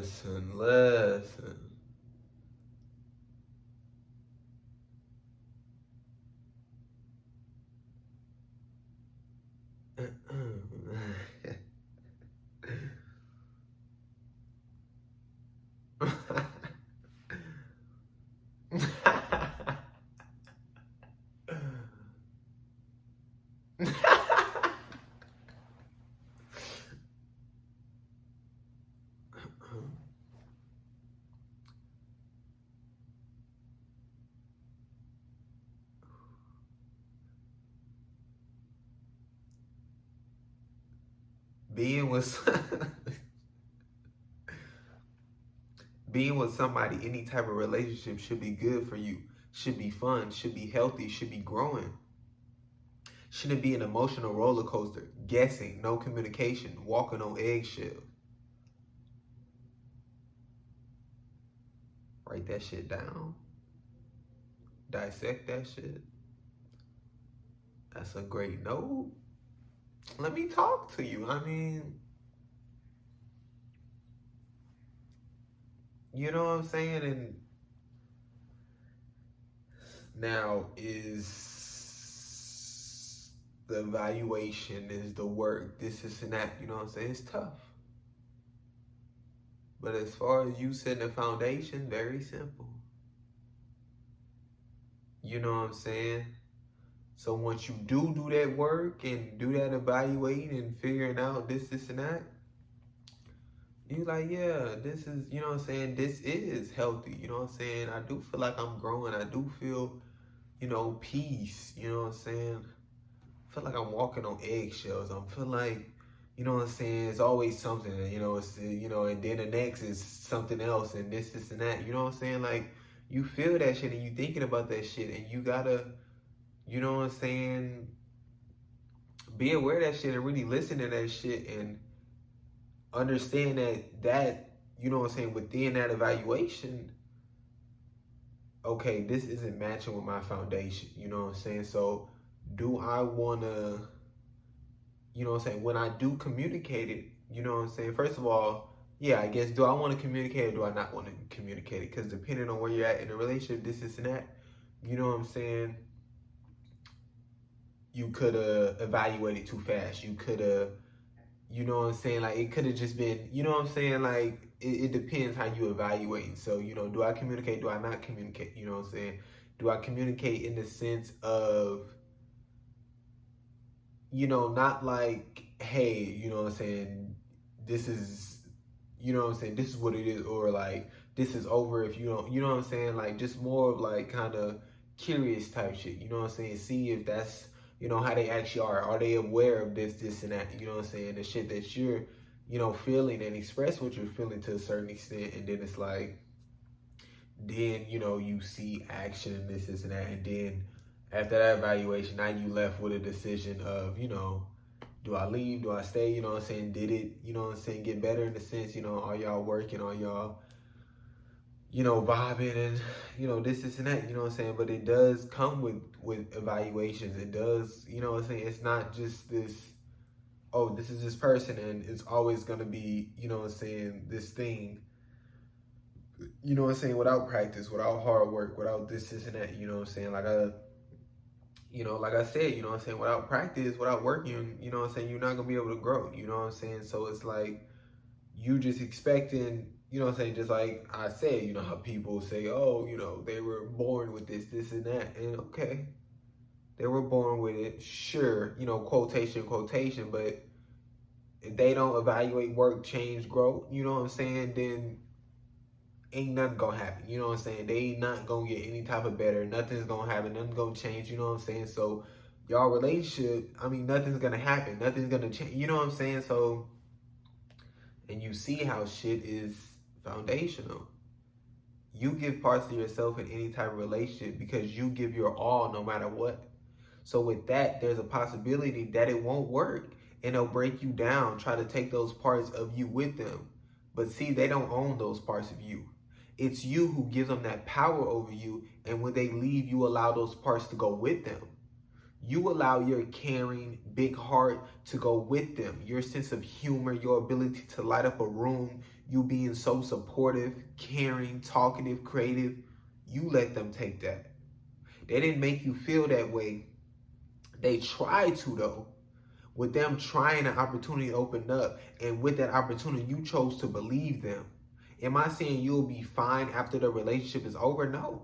Listen. being with being with somebody, any type of relationship should be good for you, should be fun, should be healthy, should be growing. Shouldn't be an emotional roller coaster, guessing, no communication, walking on eggshells. Write that shit down. Dissect that shit. That's a great note. Let me talk to you. I mean, you know what I'm saying? And now is the evaluation, is the work, this and that, you know what I'm saying? It's tough. But as far as you setting a foundation, very simple. You know what I'm saying? So once you do that work and do that evaluating and figuring out this and that, you like, yeah, this is, you know what I'm saying, this is healthy. You know what I'm saying? I do feel like I'm growing. I do feel, you know, peace. You know what I'm saying? I feel like I'm walking on eggshells. I feel like, you know what I'm saying, it's always something, you know, it's, you know, and then the next is something else and this and that. You know what I'm saying? Like, you feel that shit and you thinking about that shit and you gotta, you know what I'm saying, be aware of that shit and really listen to that shit and understand that, you know what I'm saying, within that evaluation, okay, this isn't matching with my foundation, you know what I'm saying? So do I wanna, you know what I'm saying, when I do communicate it, you know what I'm saying, first of all, yeah, I guess, do I want to communicate or do I not want to communicate it? Because depending on where you're at in a relationship, this and that, you know what I'm saying, you could have evaluated too fast. You could have, you know what I'm saying? Like, it could have just been, you know what I'm saying? Like, it depends how you evaluate. So, you know, do I communicate? Do I not communicate? You know what I'm saying? Do I communicate in the sense of, you know, not like, hey, you know what I'm saying, this is, you know what I'm saying, this is what it is, or like, this is over if you don't, you know what I'm saying, like, just more of like kind of curious type shit, you know what I'm saying, see if that's, you know, how they actually are they aware of this and that, you know what I'm saying, the shit that you're, you know, feeling and express what you're feeling to a certain extent, and then it's like, then, you know, you see action and this and that, and then after that evaluation, now you left with a decision of, you know, do I leave? Do I stay? You know what I'm saying? Did it, you know what I'm saying, get better in the sense, you know, are y'all working? Are y'all, you know, vibing and, you know, this and that, you know what I'm saying? But it does come with evaluations. It does, you know what I'm saying? It's not just this, oh, this is this person and it's always going to be, you know what I'm saying, this thing, you know what I'm saying, without practice, without hard work, without this and that, you know what I'm saying? You know, like I said, you know what I'm saying, without practice, without working, you know what I'm saying, you're not going to be able to grow, you know what I'm saying? So it's like, you just expecting, you know what I'm saying, just like I said, you know how people say, oh, you know, they were born with this and that, and okay, they were born with it, sure, you know, quotation, but if they don't evaluate, work, change, grow, you know what I'm saying, then ain't nothing gonna happen. You know what I'm saying? They ain't not gonna get any type of better. Nothing's gonna happen. Nothing's gonna change. You know what I'm saying? So y'all relationship, I mean, nothing's gonna happen. Nothing's gonna change. You know what I'm saying? So, and you see how shit is foundational. You give parts of yourself in any type of relationship because you give your all no matter what. So with that, there's a possibility that it won't work and they'll break you down, try to take those parts of you with them. But see, they don't own those parts of you. It's you who gives them that power over you. And when they leave, you allow those parts to go with them. You allow your caring, big heart to go with them. Your sense of humor, your ability to light up a room, you being so supportive, caring, talkative, creative, you let them take that. They didn't make you feel that way. They tried to, though. With them trying, an opportunity opened up, and with that opportunity, you chose to believe them. Am I saying you'll be fine after the relationship is over? No.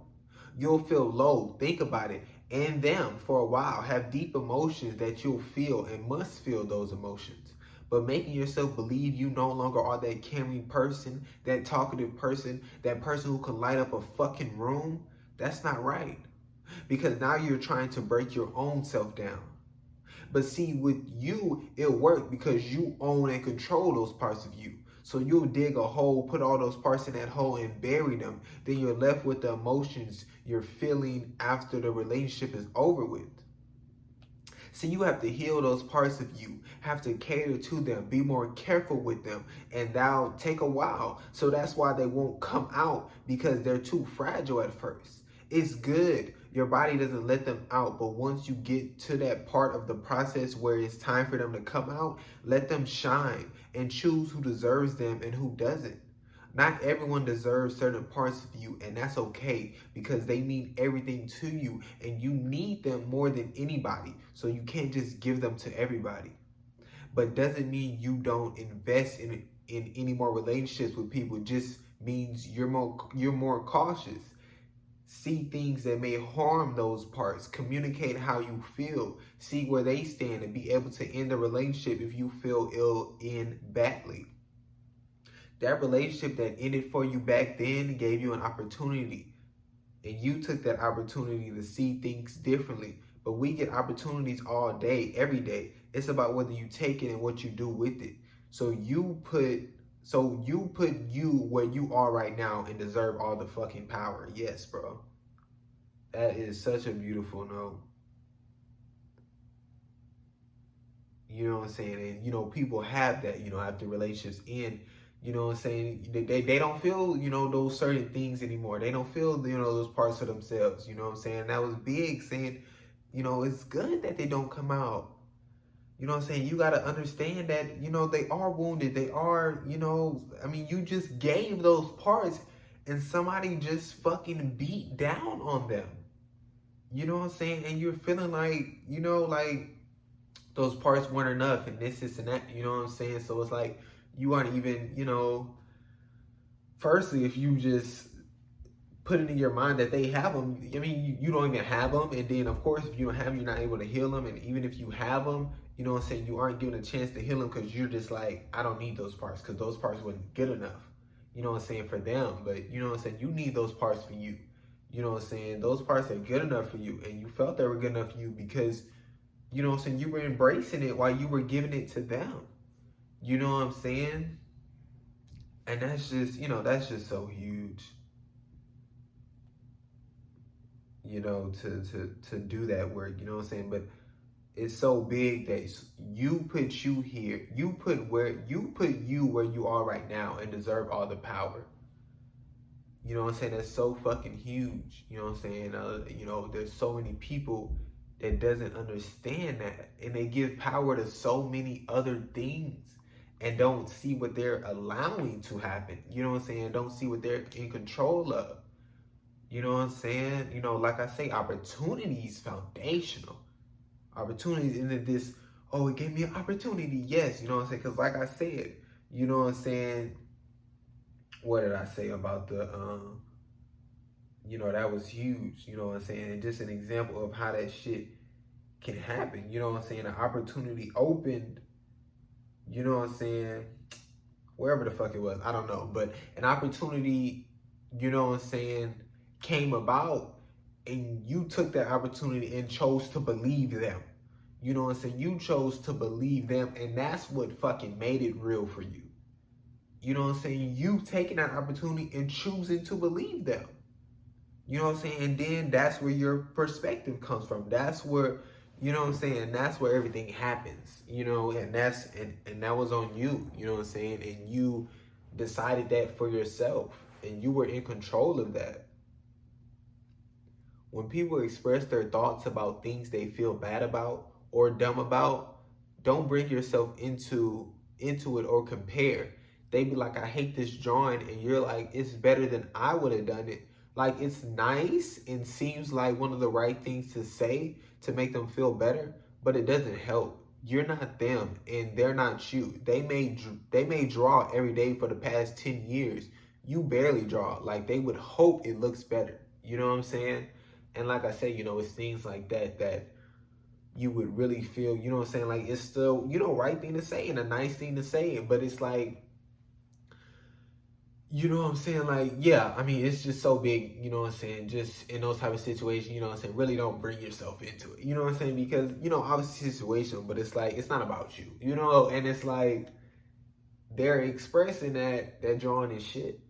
You'll feel low. Think about it. And them for a while have deep emotions that you'll feel and must feel those emotions. But making yourself believe you no longer are that caring person, that talkative person, that person who can light up a fucking room, that's not right. Because now you're trying to break your own self down. But see, with you, it'll work because you own and control those parts of you. So you'll dig a hole, put all those parts in that hole and bury them. Then you're left with the emotions you're feeling after the relationship is over with. See, you have to heal those parts of you, have to cater to them, be more careful with them, and that'll take a while. So that's why they won't come out, because they're too fragile at first. It's good. Your body doesn't let them out, but once you get to that part of the process where it's time for them to come out, let them shine and choose who deserves them and who doesn't. Not everyone deserves certain parts of you, and that's okay, because they mean everything to you and you need them more than anybody. So you can't just give them to everybody. But doesn't mean you don't invest in any more relationships with people. It just means you're more cautious. See things that may harm those parts. Communicate how you feel. See where they stand and be able to end the relationship if you feel ill in badly. That relationship that ended for you back then gave you an opportunity. And you took that opportunity to see things differently. But we get opportunities all day, every day. It's about whether you take it and what you do with it. So you put you where you are right now and deserve all the fucking power. Yes, bro. That is such a beautiful note. You know what I'm saying? And, people have that, after relationships end, you know what I'm saying? They don't feel, those certain things anymore. They don't feel, those parts of themselves, you know what I'm saying? That was big saying, it's good that they don't come out. You know what I'm saying? You got to understand that, they are wounded. They are, you just gave those parts and somebody just fucking beat down on them. You know what I'm saying? And you're feeling like, like those parts weren't enough and this and that, you know what I'm saying? So it's like you aren't even, firstly, if you just put it in your mind that they have them, you don't even have them. And then, of course, if you don't have them, you're not able to heal them. And even if you have them, you know what I'm saying, you aren't given a chance to heal them because you're just like, I don't need those parts because those parts wasn't good enough, you know what I'm saying, for them. But, you know what I'm saying, you need those parts for you. You know what I'm saying? Those parts are good enough for you. And you felt they were good enough for you because, you know what I'm saying, you were embracing it while you were giving it to them. You know what I'm saying? And that's just, that's just so huge. To do that work, you know what I'm saying? But it's so big that you put you here. You put you where you are right now and deserve all the power. You know what I'm saying? That's so fucking huge. You know what I'm saying? There's so many people that doesn't understand that. And they give power to so many other things and don't see what they're allowing to happen. You know what I'm saying? Don't see what they're in control of. You know what I'm saying? Like I say, opportunity is foundational. Opportunities isn't this, oh, it gave me an opportunity. Yes, you know what I'm saying? Because like I said, you know what I'm saying? What did I say about the, that was huge. You know what I'm saying? And just an example of how that shit can happen. You know what I'm saying? An opportunity opened, you know what I'm saying? Wherever the fuck it was, I don't know. But an opportunity, you know what I'm saying, came about and you took that opportunity and chose to believe them. You know what I'm saying? You chose to believe them, and that's what fucking made it real for you. You know what I'm saying? You taking that opportunity and choosing to believe them. You know what I'm saying? And then that's where your perspective comes from. That's where, you know what I'm saying? That's where everything happens, and that was on you, you know what I'm saying? And you decided that for yourself and you were in control of that. When people express their thoughts about things they feel bad about or dumb about, don't bring yourself into it or compare. they be like, I hate this drawing, and you're like, it's better than I would have done it. Like, it's nice and seems like one of the right things to say to make them feel better, but it doesn't help. You're not them, and they're not you. They may draw every day for the past 10 years. You barely draw. Like, they would hope it looks better. You know what I'm saying? And like I say, it's things like that you would really feel, you know what I'm saying? Like, it's still, right thing to say and a nice thing to say, but it's like, you know what I'm saying? Like, yeah, I mean, it's just so big, you know what I'm saying? Just in those type of situations, you know what I'm saying? Really don't bring yourself into it, you know what I'm saying? Because, obviously situation, but it's like, it's not about you, And it's like, they're expressing that drawing is shit.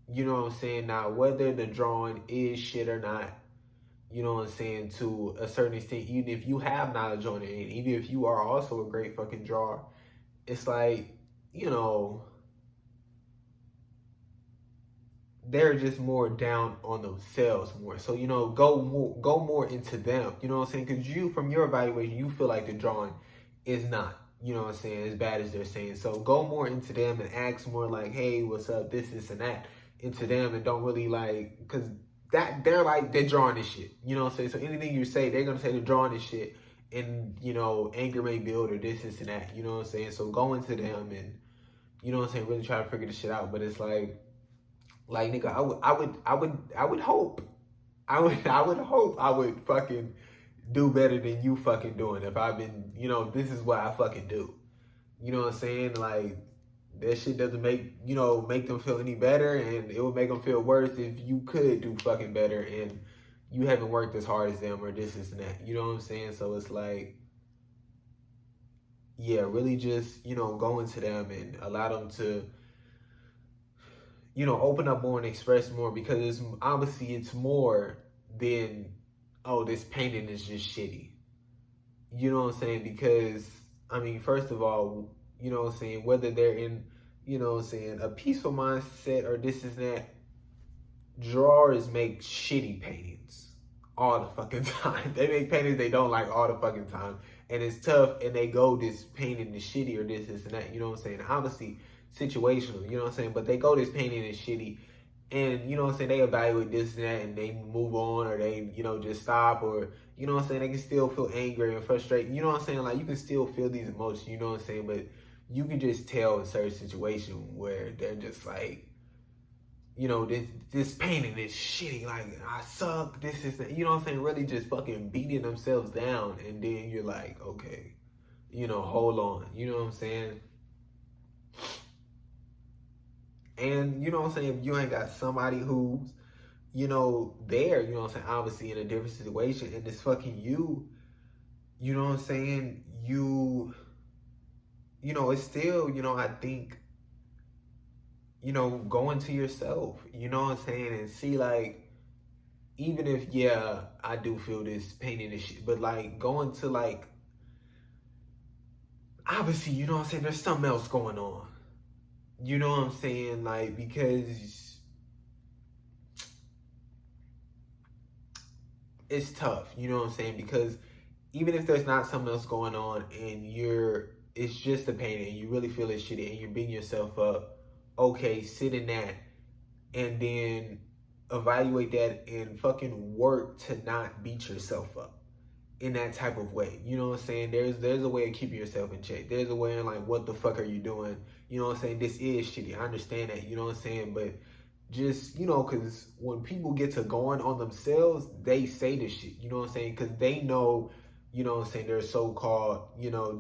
You know what I'm saying? Now, whether the drawing is shit or not, you know what I'm saying, to a certain extent, even if you have knowledge on it, and even if you are also a great fucking drawer, it's like, they're just more down on themselves more. So, go more into them. You know what I'm saying? Because you, from your evaluation, you feel like the drawing is not, you know what I'm saying, as bad as they're saying. So go more into them and ask more like, hey, what's up, this, and that, into them, and don't really like, because they're drawing this shit. You know what I'm saying? So anything you say, they're going to say they're drawing this shit, and, anger may build, or this, and that. You know what I'm saying? So go into them and, you know what I'm saying, really try to figure this shit out. But it's like, nigga, I would hope, I would hope I would fucking do better than you fucking doing if I've been, this is what I fucking do. You know what I'm saying? Like, that shit doesn't make them feel any better, and it would make them feel worse if you could do fucking better and you haven't worked as hard as them, or this and that. You know what I'm saying? So it's like, yeah, really just, go into them and allow them to, open up more and express more, because it's more than, oh, this painting is just shitty. You know what I'm saying? Because, I mean, first of all, you know what I'm saying, whether they're in, a peaceful mindset or this is that, drawers make shitty paintings all the fucking time. They make paintings they don't like all the fucking time. And it's tough, and they go, this painting is shitty, or this and that, you know what I'm saying? Obviously, situational, you know what I'm saying? But they go, this painting is shitty, and, you know what I'm saying, they evaluate this and that, and they move on, or they, just stop, or, you know what I'm saying, they can still feel angry and frustrated, you know what I'm saying? Like, you can still feel these emotions, you know what I'm saying? But you can just tell in certain situations where they're just like, this painting is shitty, like, I suck, this is that, you know what I'm saying? Really just fucking beating themselves down, and then you're like, okay, hold on, you know what I'm saying? And, you know what I'm saying, if you ain't got somebody who's, there, you know what I'm saying, obviously in a different situation, and it's fucking you, you know what I'm saying, it's still, I think, go into yourself, you know what I'm saying, and see, like, even if, yeah, I do feel this pain and this shit, but, like, go into, like, obviously, you know what I'm saying, there's something else going on, you know what I'm saying, like, because it's tough, you know what I'm saying, because even if there's not something else going on, and it's just a pain, and you really feel it's shitty, and you're beating yourself up, okay, sit in that, and then evaluate that, and fucking work to not beat yourself up in that type of way. You know what I'm saying? There's a way of keeping yourself in check. There's a way in, like, what the fuck are you doing? You know what I'm saying? This is shitty. I understand that, you know what I'm saying? But just, because when people get to going on themselves, they say this shit, you know what I'm saying? Because they know, you know what I'm saying, there's so-called,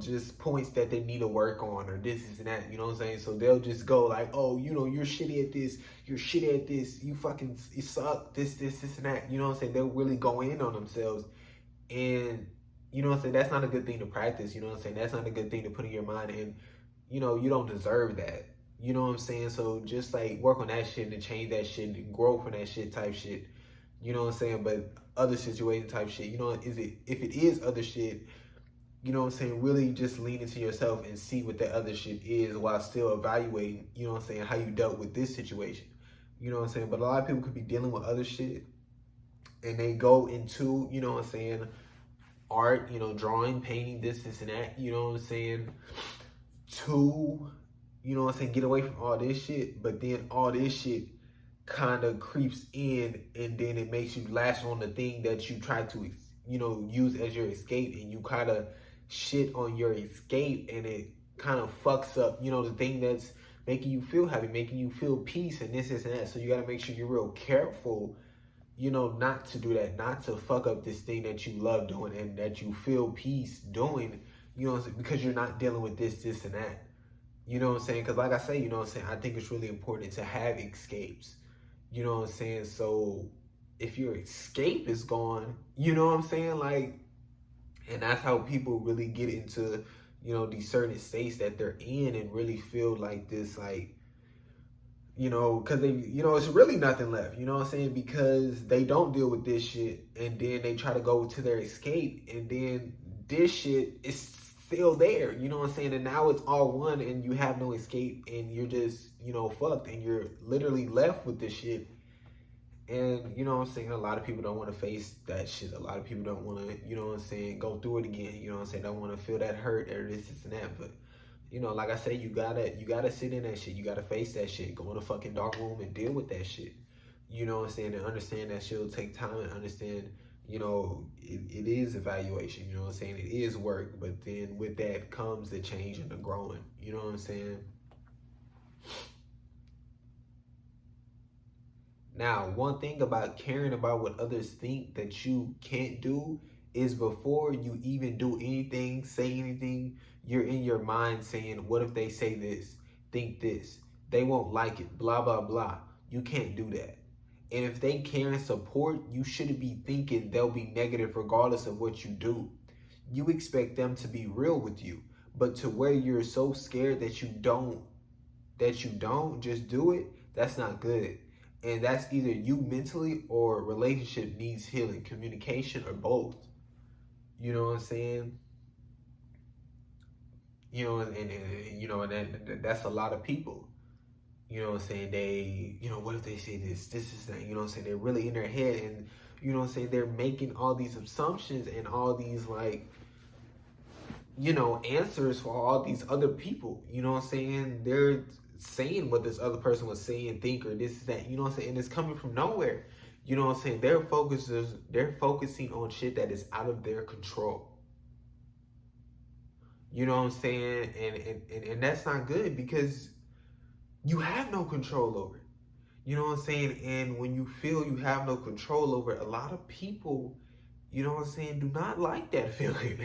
just points that they need to work on, or this and that, you know what I'm saying? So they'll just go like, oh, you're shitty at this, you're shitty at this, you suck, this, and that, you know what I'm saying? They'll really go in on themselves, and, you know what I'm saying, that's not a good thing to practice, you know what I'm saying? That's not a good thing to put in your mind, and, you don't deserve that. You know what I'm saying? So just, like, work on that shit and change that shit and grow from that shit type shit. You know what I'm saying? But other situation type shit, if it is other shit, you know what I'm saying, really just lean into yourself and see what that other shit is, while still evaluating, you know what I'm saying, how you dealt with this situation. You know what I'm saying? But a lot of people could be dealing with other shit, and they go into, you know what I'm saying, art, drawing, painting, this and that, you know what I'm saying, to, you know what I'm saying, get away from all this shit, but then all this shit kind of creeps in, and then it makes you latch on the thing that you try to, you know, use as your escape, and you kind of shit on your escape, and it kind of fucks up, you know, the thing that's making you feel happy, making you feel peace, and this and that. So you got to make sure you're real careful, you know, not to do that, not to fuck up this thing that you love doing and that you feel peace doing, you know, because you're not dealing with this, and that. You know what I'm saying? Because like I say, you know what I'm saying, I think it's really important to have escapes. You know what I'm saying? So if your escape is gone, you know what I'm saying? Like, and that's how people really get into, you know, these certain states that they're in and really feel like this, like, you know, because they, you know, it's really nothing left, you know what I'm saying? Because they don't deal with this shit, and then they try to go to their escape, and then this shit is still there, you know what I'm saying? And now it's all one, and you have no escape, and you're just, you know, fucked, and you're literally left with this shit. And, you know what I'm saying, a lot of people don't want to face that shit. A lot of people don't want to, you know what I'm saying, go through it again, you know what I'm saying? Don't want to feel that hurt or this and that. But, you know, like I say, you gotta sit in that shit. You gotta face that shit. Go in a fucking dark room and deal with that shit. You know what I'm saying? And understand that shit will take time, and understand, you know, it is evaluation. You know what I'm saying? It is work. But then with that comes the change and the growing. You know what I'm saying? Now, one thing about caring about what others think that you can't do is before you even do anything, say anything, you're in your mind saying, what if they say this, think this, they won't like it, blah, blah, blah. You can't do that. And if they care and support, you shouldn't be thinking they'll be negative regardless of what you do. You expect them to be real with you, but to where you're so scared that you don't just do it, that's not good. And that's either you mentally or relationship needs healing, communication, or both. You know what I'm saying? You know, and you know, and that's a lot of people. You know what I'm saying? They, you know, what if they say this is that, you know what I'm saying? They're really in their head, and, you know what I'm saying, they're making all these assumptions and all these, like, you know, answers for all these other people. You know what I'm saying? They're saying what this other person was saying, think, or this, that, you know what I'm saying? And it's coming from nowhere. You know what I'm saying? They're focusing on shit that is out of their control. You know what I'm saying? And that's not good, because you have no control over it. You know what I'm saying? And when you feel you have no control over it, a lot of people, you know what I'm saying, do not like that feeling.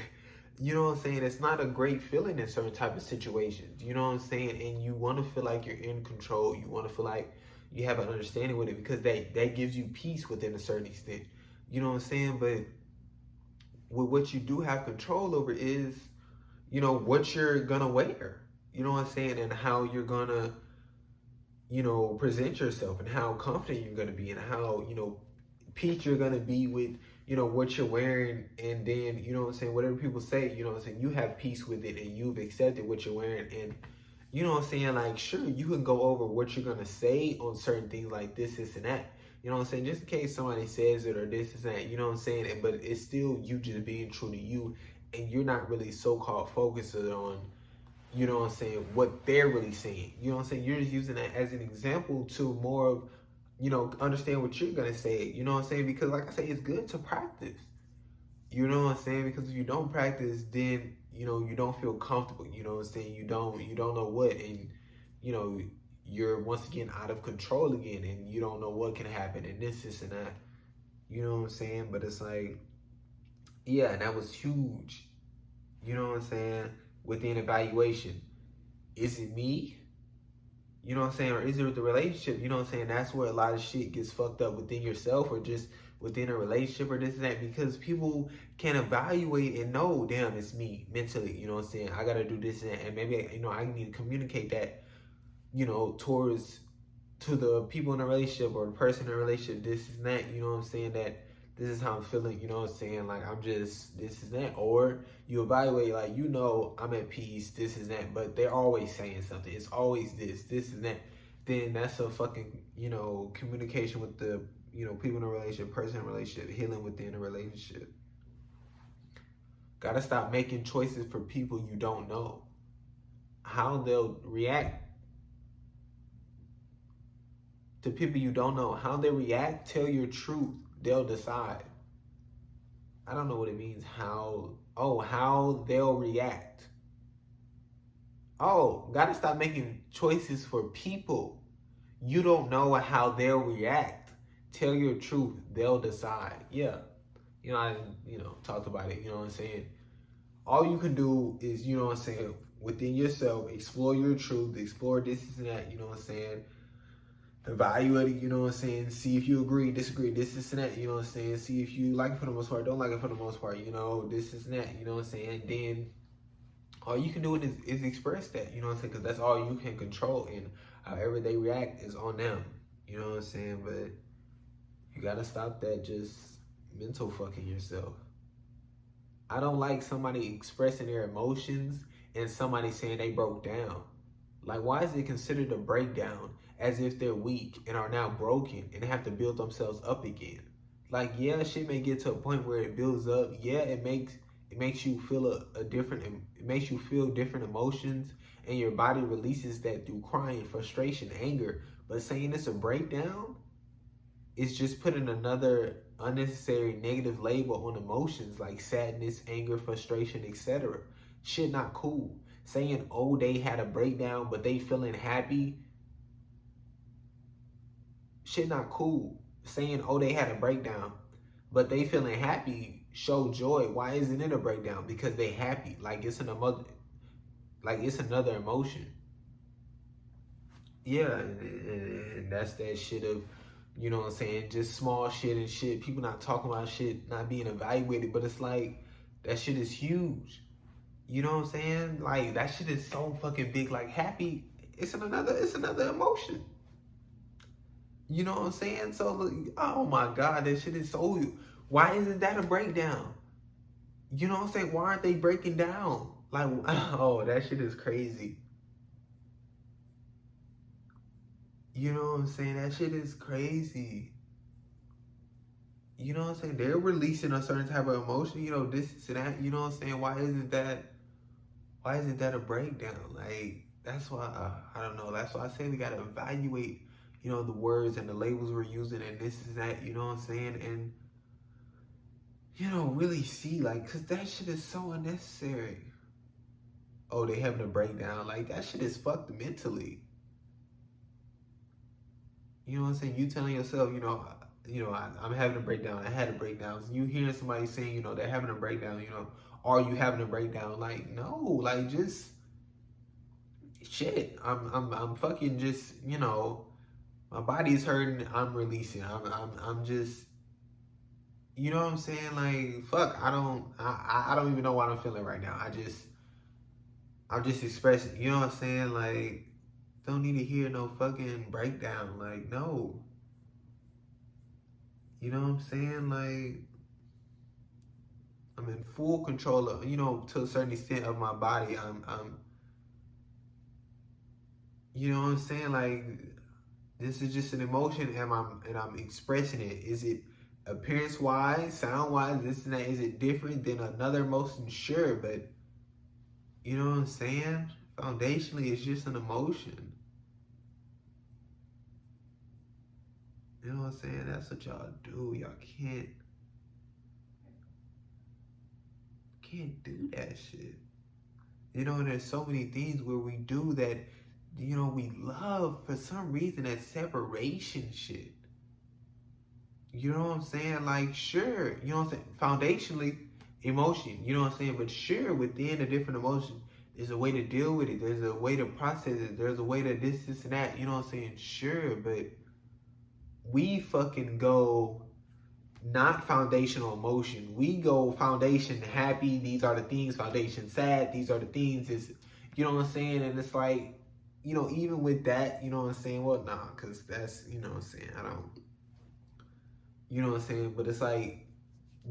You know what I'm saying? It's not a great feeling in certain type of situations. You know what I'm saying? And you want to feel like you're in control. You want to feel like you have an understanding with it, because that gives you peace within a certain extent. You know what I'm saying? But with what you do have control over is, you know, what you're gonna wear. You know what I'm saying? And how you're gonna, you know, present yourself, and how confident you're gonna be, and how, you know, peace you're gonna be with, you know, what you're wearing. And then, you know what I'm saying, whatever people say, you know what I'm saying, you have peace with it, and you've accepted what you're wearing. And, you know what I'm saying, like, sure, you can go over what you're gonna say on certain things, like this, and that. You know what I'm saying? Just in case somebody says it or this and that, you know what I'm saying? But it's still you just being true to you, and you're not really so-called focusing on, you know what I'm saying, what they're really saying. You know what I'm saying? You're just using that as an example to more of, you know, understand what you're gonna say. You know what I'm saying? Because like I say, it's good to practice. You know what I'm saying? Because if you don't practice, then, you know, you don't feel comfortable. You know what I'm saying? You don't know what, and, you know, you're once again out of control again, and you don't know what can happen, and this, and that. You know what I'm saying? But it's like, yeah, and that was huge. You know what I'm saying? Within evaluation, is it me? You know what I'm saying? Or is it the relationship? You know what I'm saying? That's where a lot of shit gets fucked up within yourself, or just within a relationship, or this and that, because people can evaluate and know, damn, it's me mentally. You know what I'm saying? I gotta do this and that. And maybe, you know, I need to communicate that, you know, to the people in the relationship, or the person in the relationship, this is that, you know what I'm saying, that this is how I'm feeling, you know what I'm saying, like, I'm just, this is that. Or you evaluate, like, you know, I'm at peace, this is that, but they're always saying something, it's always this and that. Then that's a fucking, you know, communication with the, you know, people in a relationship, person in a relationship, healing within a relationship. Gotta stop making choices for people you don't know. How they'll react to people you don't know. How they react, tell your truth. They'll decide. I don't know what it means. How they'll react. Oh, gotta stop making choices for people. You don't know how they'll react. Tell your truth. They'll decide. Yeah. I talked about it. You know what I'm saying? All you can do is, you know what I'm saying, within yourself, explore your truth, explore this and that, you know what I'm saying? Evaluate it, you know what I'm saying? See if you agree, disagree, this and that, you know what I'm saying? See if you like it for the most part, don't like it for the most part, this and that, you know what I'm saying? Then all you can do is express that, you know what I'm saying? Because that's all you can control, and however they react is on them, you know what I'm saying? But you gotta stop that just mental fucking yourself. I don't like somebody expressing their emotions and somebody saying they broke down. Like, why is it considered a breakdown as if they're weak and are now broken and have to build themselves up again? Like, yeah, shit may get to a point where it builds up. Yeah, it makes you feel a different, it makes you feel different emotions, and your body releases that through crying, frustration, anger. But saying it's a breakdown, it's just putting another unnecessary negative label on emotions like sadness, anger, frustration, etc. Shit not cool. Saying, oh, they had a breakdown, but they feeling happy. Shit not cool. Saying, oh, they had a breakdown, but they feeling happy, show joy. Why isn't it a breakdown? Because they happy. Like it's another emotion. Yeah, and that's that shit of, you know what I'm saying, just small shit and shit. People not talking about shit, not being evaluated, but it's like, that shit is huge. You know what I'm saying? Like, that shit is so fucking big. Like, happy, it's another emotion. You know what I'm saying? So, oh my God, that shit is so, why isn't that a breakdown? You know what I'm saying? Why aren't they breaking down? Like, oh, that shit is crazy. You know what I'm saying? That shit is crazy. You know what I'm saying? They're releasing a certain type of emotion, this and that. You know what I'm saying? Why isn't that a breakdown? Like, that's why, I don't know. That's why I say we gotta evaluate, the words and the labels we're using and this and that, you know what I'm saying? And, really see, like, cause that shit is so unnecessary. Oh, they having a breakdown. Like, that shit is fucked mentally. You know what I'm saying? You telling yourself, I'm having a breakdown. I had a breakdown. You hearing somebody saying, they're having a breakdown, are you having a breakdown? Like, no, like, just shit. I'm fucking just, my body's hurting. I'm releasing. I'm just, you know what I'm saying? Like, fuck, I don't even know what I'm feeling right now. I'm just expressing, you know what I'm saying? Like, don't need to hear no fucking breakdown. Like, no. You know what I'm saying? Like, I'm in full control of, to a certain extent of my body. I'm you know what I'm saying? Like, this is just an emotion, and I'm expressing it. Is it appearance wise, sound wise, this and that? Is it different than another emotion? Sure, but you know what I'm saying? Foundationally, it's just an emotion. You know what I'm saying? That's what y'all do. Y'all can't do that shit. And there's so many things where we do that, we love for some reason, that separation shit. You know what I'm saying? Like, sure, you know what I'm saying? Foundationally, emotion, you know what I'm saying? But sure, within the different emotions, there's a way to deal with it. There's a way to process it. There's a way to this and that. You know what I'm saying? Sure, but we fucking go not foundational emotion. We go foundation happy. These are the things. Foundation sad. These are the things. Is, you know what I'm saying? And it's like, even with that, you know what I'm saying? Well, nah, because that's, you know what I'm saying? I don't, you know what I'm saying? But it's like,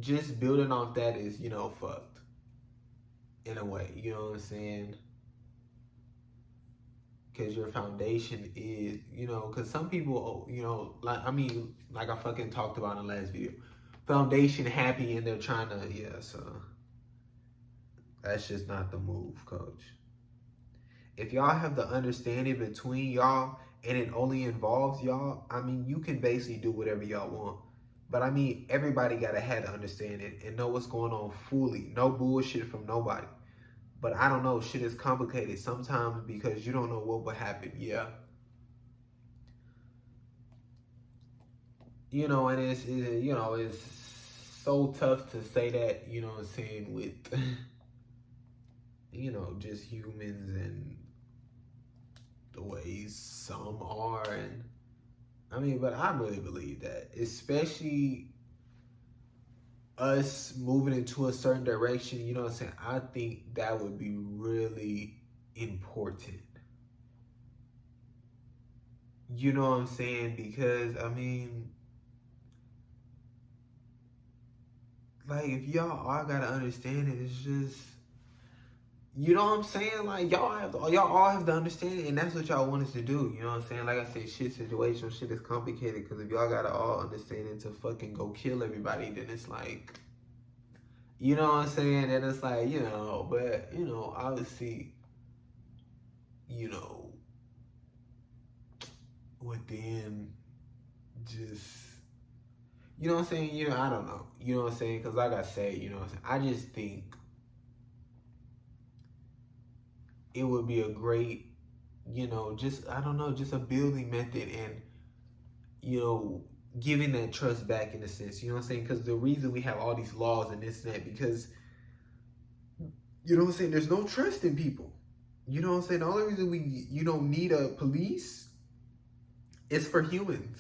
just building off that is, fucked. In a way, you know what I'm saying? Because your foundation is, because some people, like I fucking talked about in the last video, foundation happy and they're trying to, so that's just not the move, coach. If y'all have the understanding between y'all and it only involves y'all, I mean, you can basically do whatever y'all want. But I mean, everybody gotta have to understand it and know what's going on fully. No bullshit from nobody. But I don't know, shit is complicated sometimes because you don't know what will happen. Yeah. And it's so tough to say that, what I'm saying, with, just humans and the way some are. And I mean, but I really believe that, especially us moving into a certain direction, what I'm saying, I think that would be really important. You know what I'm saying? Because, I mean, like, if y'all all gotta understand it, it's just, you know what I'm saying? Like, y'all all have to understand it, and that's what y'all want us to do. You know what I'm saying? Like I said, shit situational, shit is complicated, because if y'all gotta all understand it to fucking go kill everybody, then it's like, you know what I'm saying? And it's like, but, obviously, within just, you know what I'm saying? I don't know. You know what I'm saying? Because like I say, you know what I'm saying? I just think it would be a great, just, I don't know, just a building method and, giving that trust back in a sense. You know what I'm saying? Because the reason we have all these laws and this and that, because, you know what I'm saying, there's no trust in people. You know what I'm saying? The only reason you don't need a police is for humans.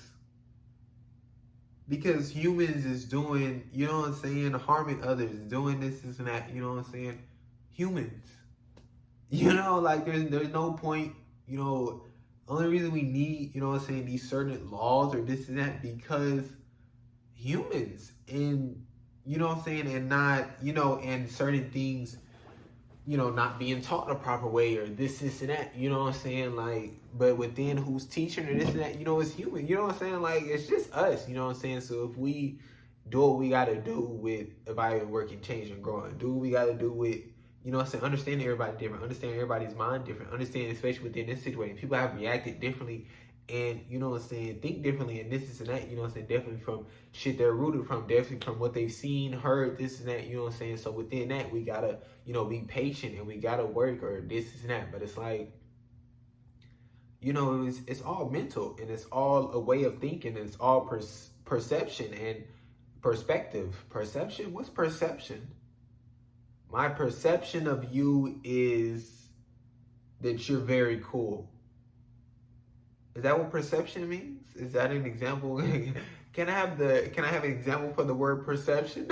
Because humans is doing, you know what I'm saying, harming others, doing this and that, you know what I'm saying? Humans. Like there's no point, only reason we need, you know what I'm saying, these certain laws or this and that, because humans, and, you know what I'm saying, and not, and certain things, not being taught the proper way or this and that, you know what I'm saying, like, but within who's teaching or this and that, it's human, you know what I'm saying, like, it's just us, you know what I'm saying. So if we do what we got to do with evaluating, working, changing, growing, do what we got to do with, you know what I'm saying, understanding everybody different, understanding everybody's mind different, understanding, especially within this situation, people have reacted differently, and, you know what I'm saying, think differently, and this and that, you know what I'm saying, definitely from shit they're rooted from, definitely from what they've seen, heard, this and that, you know what I'm saying. So within that, we gotta, be patient, and we gotta work, or this and that. But it's like, it's all mental, and it's all a way of thinking, and it's all perception and perspective. Perception? What's perception? My perception of you is that you're very cool. Is that what perception means? Is that an example? Can I have an example for the word perception?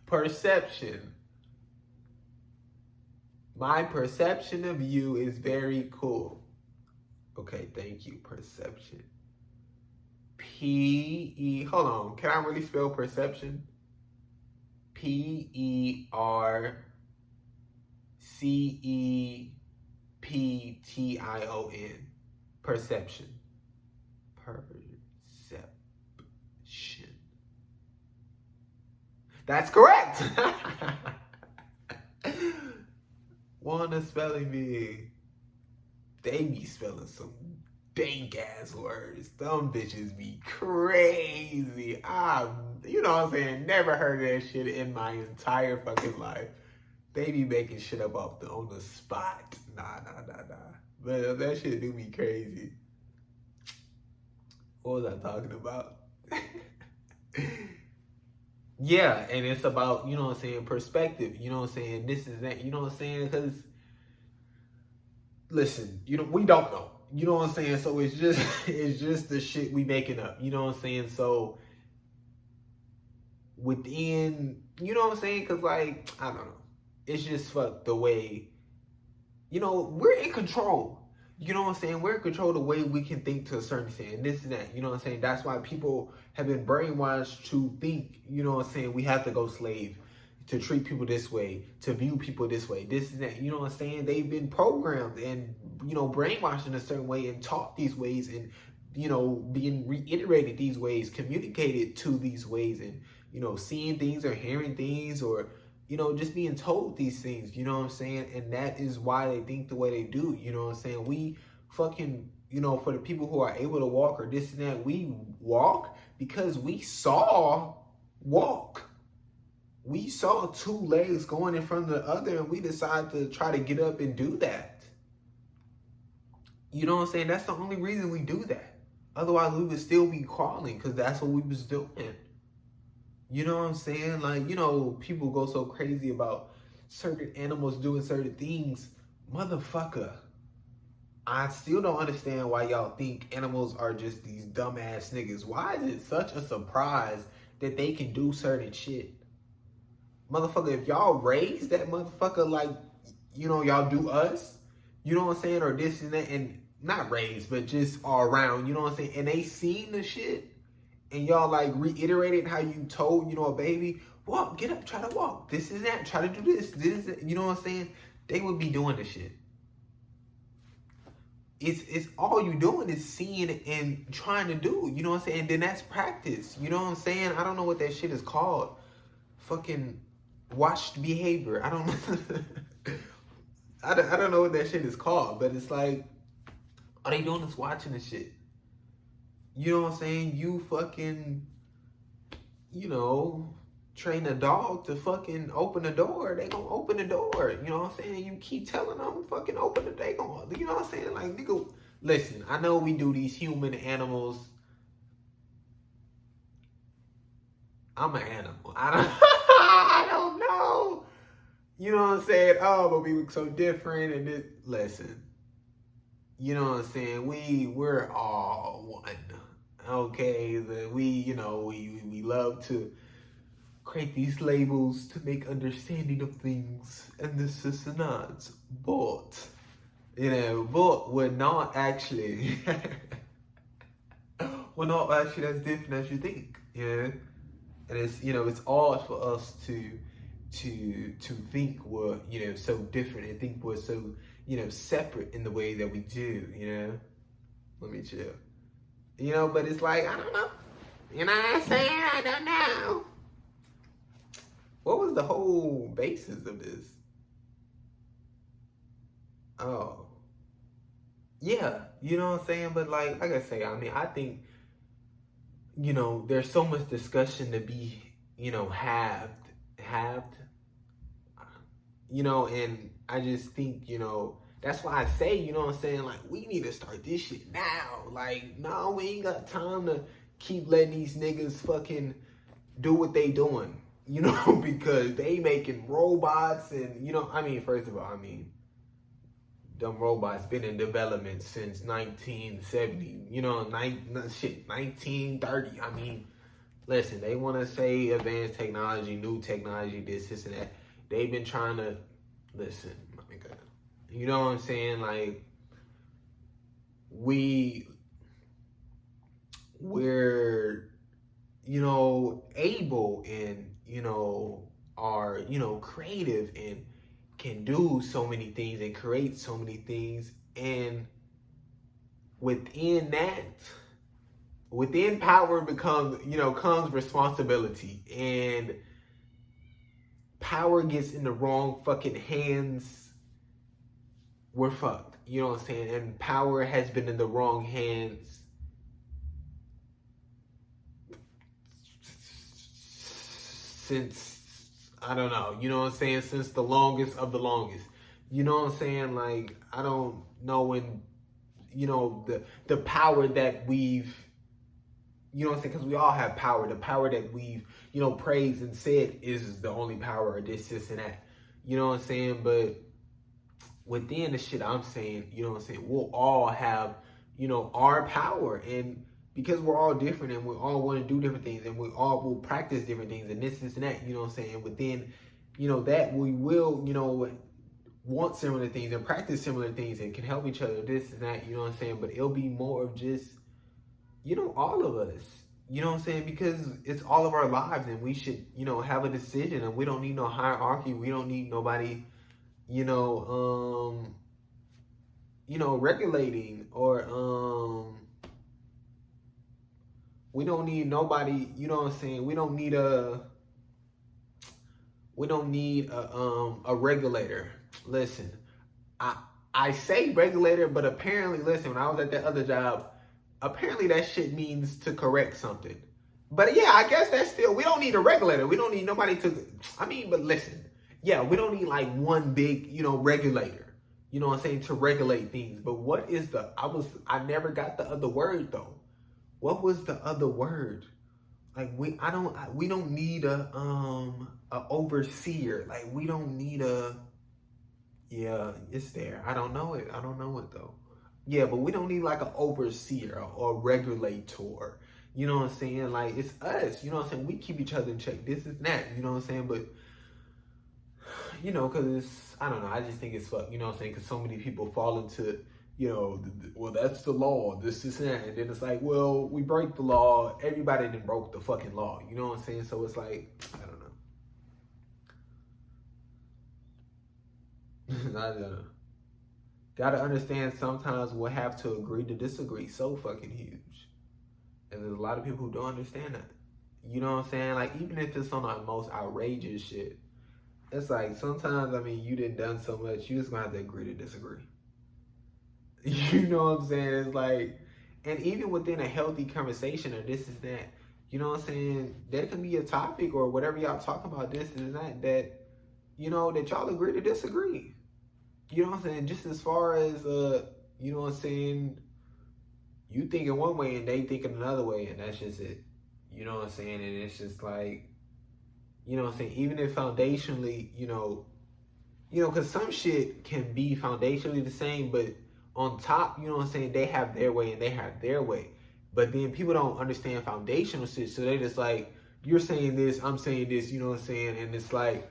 Perception. My perception of you is very cool. Okay, thank you. Perception. Hold on. Can I really spell perception? Perception. Perception. That's correct. Wanna spelling bee. They be spelling some dank ass words. Them bitches be crazy. You know what I'm saying? Never heard of that shit in my entire fucking life. They be making shit up on the spot. Nah. But that shit do me crazy. What was I talking about? Yeah, and it's about, you know what I'm saying, perspective. You know what I'm saying? This is that. You know what I'm saying? Because, listen, we don't know. You know what I'm saying? So it's just the shit we making up. You know what I'm saying? So within, you know what I'm saying? Because, like, I don't know. It's just fuck the way, we're in control. You know what I'm saying? We're in control of the way we can think to a certain extent. And this and that. You know what I'm saying? That's why people have been brainwashed to think, you know what I'm saying, we have to go slave, to treat people this way, to view people this way, this and that. You know what I'm saying? They've been programmed and, brainwashed in a certain way and taught these ways and, being reiterated these ways, communicated to these ways, and, seeing things or hearing things or, just being told these things, you know what I'm saying? And that is why they think the way they do, you know what I'm saying? We fucking, for the people who are able to walk or this and that, we walk because we saw walk. We saw two legs going in front of the other and we decided to try to get up and do that. You know what I'm saying? That's the only reason we do that. Otherwise, we would still be crawling because that's what we was doing. You know what I'm saying? Like, people go so crazy about certain animals doing certain things. Motherfucker, I still don't understand why y'all think animals are just these dumbass niggas. Why is it such a surprise that they can do certain shit? Motherfucker, if y'all raise that motherfucker like, y'all do us, you know what I'm saying? Or this and that, and not raised, but just all around, you know what I'm saying? And they seen the shit, and y'all like reiterated how you told, a baby, walk, get up, try to walk, this is that, try to do this, you know what I'm saying? They would be doing the shit. It's all you doing is seeing and trying to do, you know what I'm saying? And then that's practice, you know what I'm saying? I don't know what that shit is called. Fucking watched behavior. I don't know. I don't know what that shit is called, but it's like, all they doing is watching the shit. You know what I'm saying? You fucking, train a dog to fucking open the door. They gonna open the door. You know what I'm saying? You keep telling them fucking open the door. They gonna, you know what I'm saying? Like, nigga, listen, I know we do these human animals. I'm an animal. I don't know. You know what I'm saying? Oh, but we look so different and this. Listen. You know what I'm saying? We're all one. Okay, we love to create these labels to make understanding of things, and this is not. But we're not actually as different as you think. And it's odd for us to think we're so different and think we're so separate in the way that we do. Let me chill. But it's like, I don't know. You know what I'm saying? I don't know. What was the whole basis of this? Oh. Yeah, you know what I'm saying? But like I say, I mean, I think, there's so much discussion to be, halved. And I just think, that's why I say, you know what I'm saying? Like, we need to start this shit now. Like, no, we ain't got time to keep letting these niggas fucking do what they doing. Because they making robots and, first of all, them robots been in development since 1970, 1930. Listen, they want to say advanced technology, new technology, this and that. They've been trying to, listen, my God. You know what I'm saying? Like, we're, able and, are, creative and can do so many things and create so many things. And within power comes responsibility. And power gets in the wrong fucking hands, we're fucked. You know what I'm saying? And power has been in the wrong hands since, I don't know, you know what I'm saying? Since the longest of the longest. You know what I'm saying? Like, I don't know when, the power that we've, you know what I'm saying? Because we all have power. The power that we've, praised and said is the only power, or this and that. You know what I'm saying? But within the shit I'm saying, you know what I'm saying? We'll all have, our power. And because we're all different and we all want to do different things and we all will practice different things and this and that, you know what I'm saying? Within, that we will, want similar things and practice similar things and can help each other, this and that, you know what I'm saying? But it'll be more of just, all of us, you know what I'm saying? Because it's all of our lives and we should, have a decision, and we don't need no hierarchy. We don't need nobody, regulating or, we don't need nobody, you know what I'm saying? We don't need a regulator. Listen, I say regulator, but apparently, listen, when I was at that other job, apparently that shit means to correct something. But yeah, I guess that's still, we don't need a regulator. We don't need nobody to, I mean, but listen, yeah, we don't need like one big, regulator, what I'm saying, to regulate things. But what is I never got the other word though. What was the other word? Like we don't need a overseer. Like we don't need yeah, it's there. I don't know it. I don't know it though. Yeah, but we don't need like an overseer or regulator. You know what I'm saying? Like it's us. You know what I'm saying? We keep each other in check. This is that. You know what I'm saying? But because it's, I don't know. I just think it's fuck. You know what I'm saying? Because so many people fall into, well, that's the law. This is that, and then it's like, well, we break the law. Everybody then broke the fucking law. You know what I'm saying? So it's like, I don't know. I don't know. Gotta understand sometimes we'll have to agree to disagree. So fucking huge. And there's a lot of people who don't understand that. You know what I'm saying? Like, even if it's on the most outrageous shit, it's like sometimes, I mean, you done so much, you just gonna have to agree to disagree. You know what I'm saying? It's like, and even within a healthy conversation or this is that, you know what I'm saying? There can be a topic or whatever y'all talk about, this and that that y'all agree to disagree. You know what I'm saying? Just as far as, you know what I'm saying? You thinking one way and they thinking another way, and that's just it. You know what I'm saying? And it's just like, you know what I'm saying? Even if foundationally, because some shit can be foundationally the same, but on top, you know what I'm saying? They have their way and they have their way. But then people don't understand foundational shit, so they just like, you're saying this, I'm saying this, you know what I'm saying? And it's like,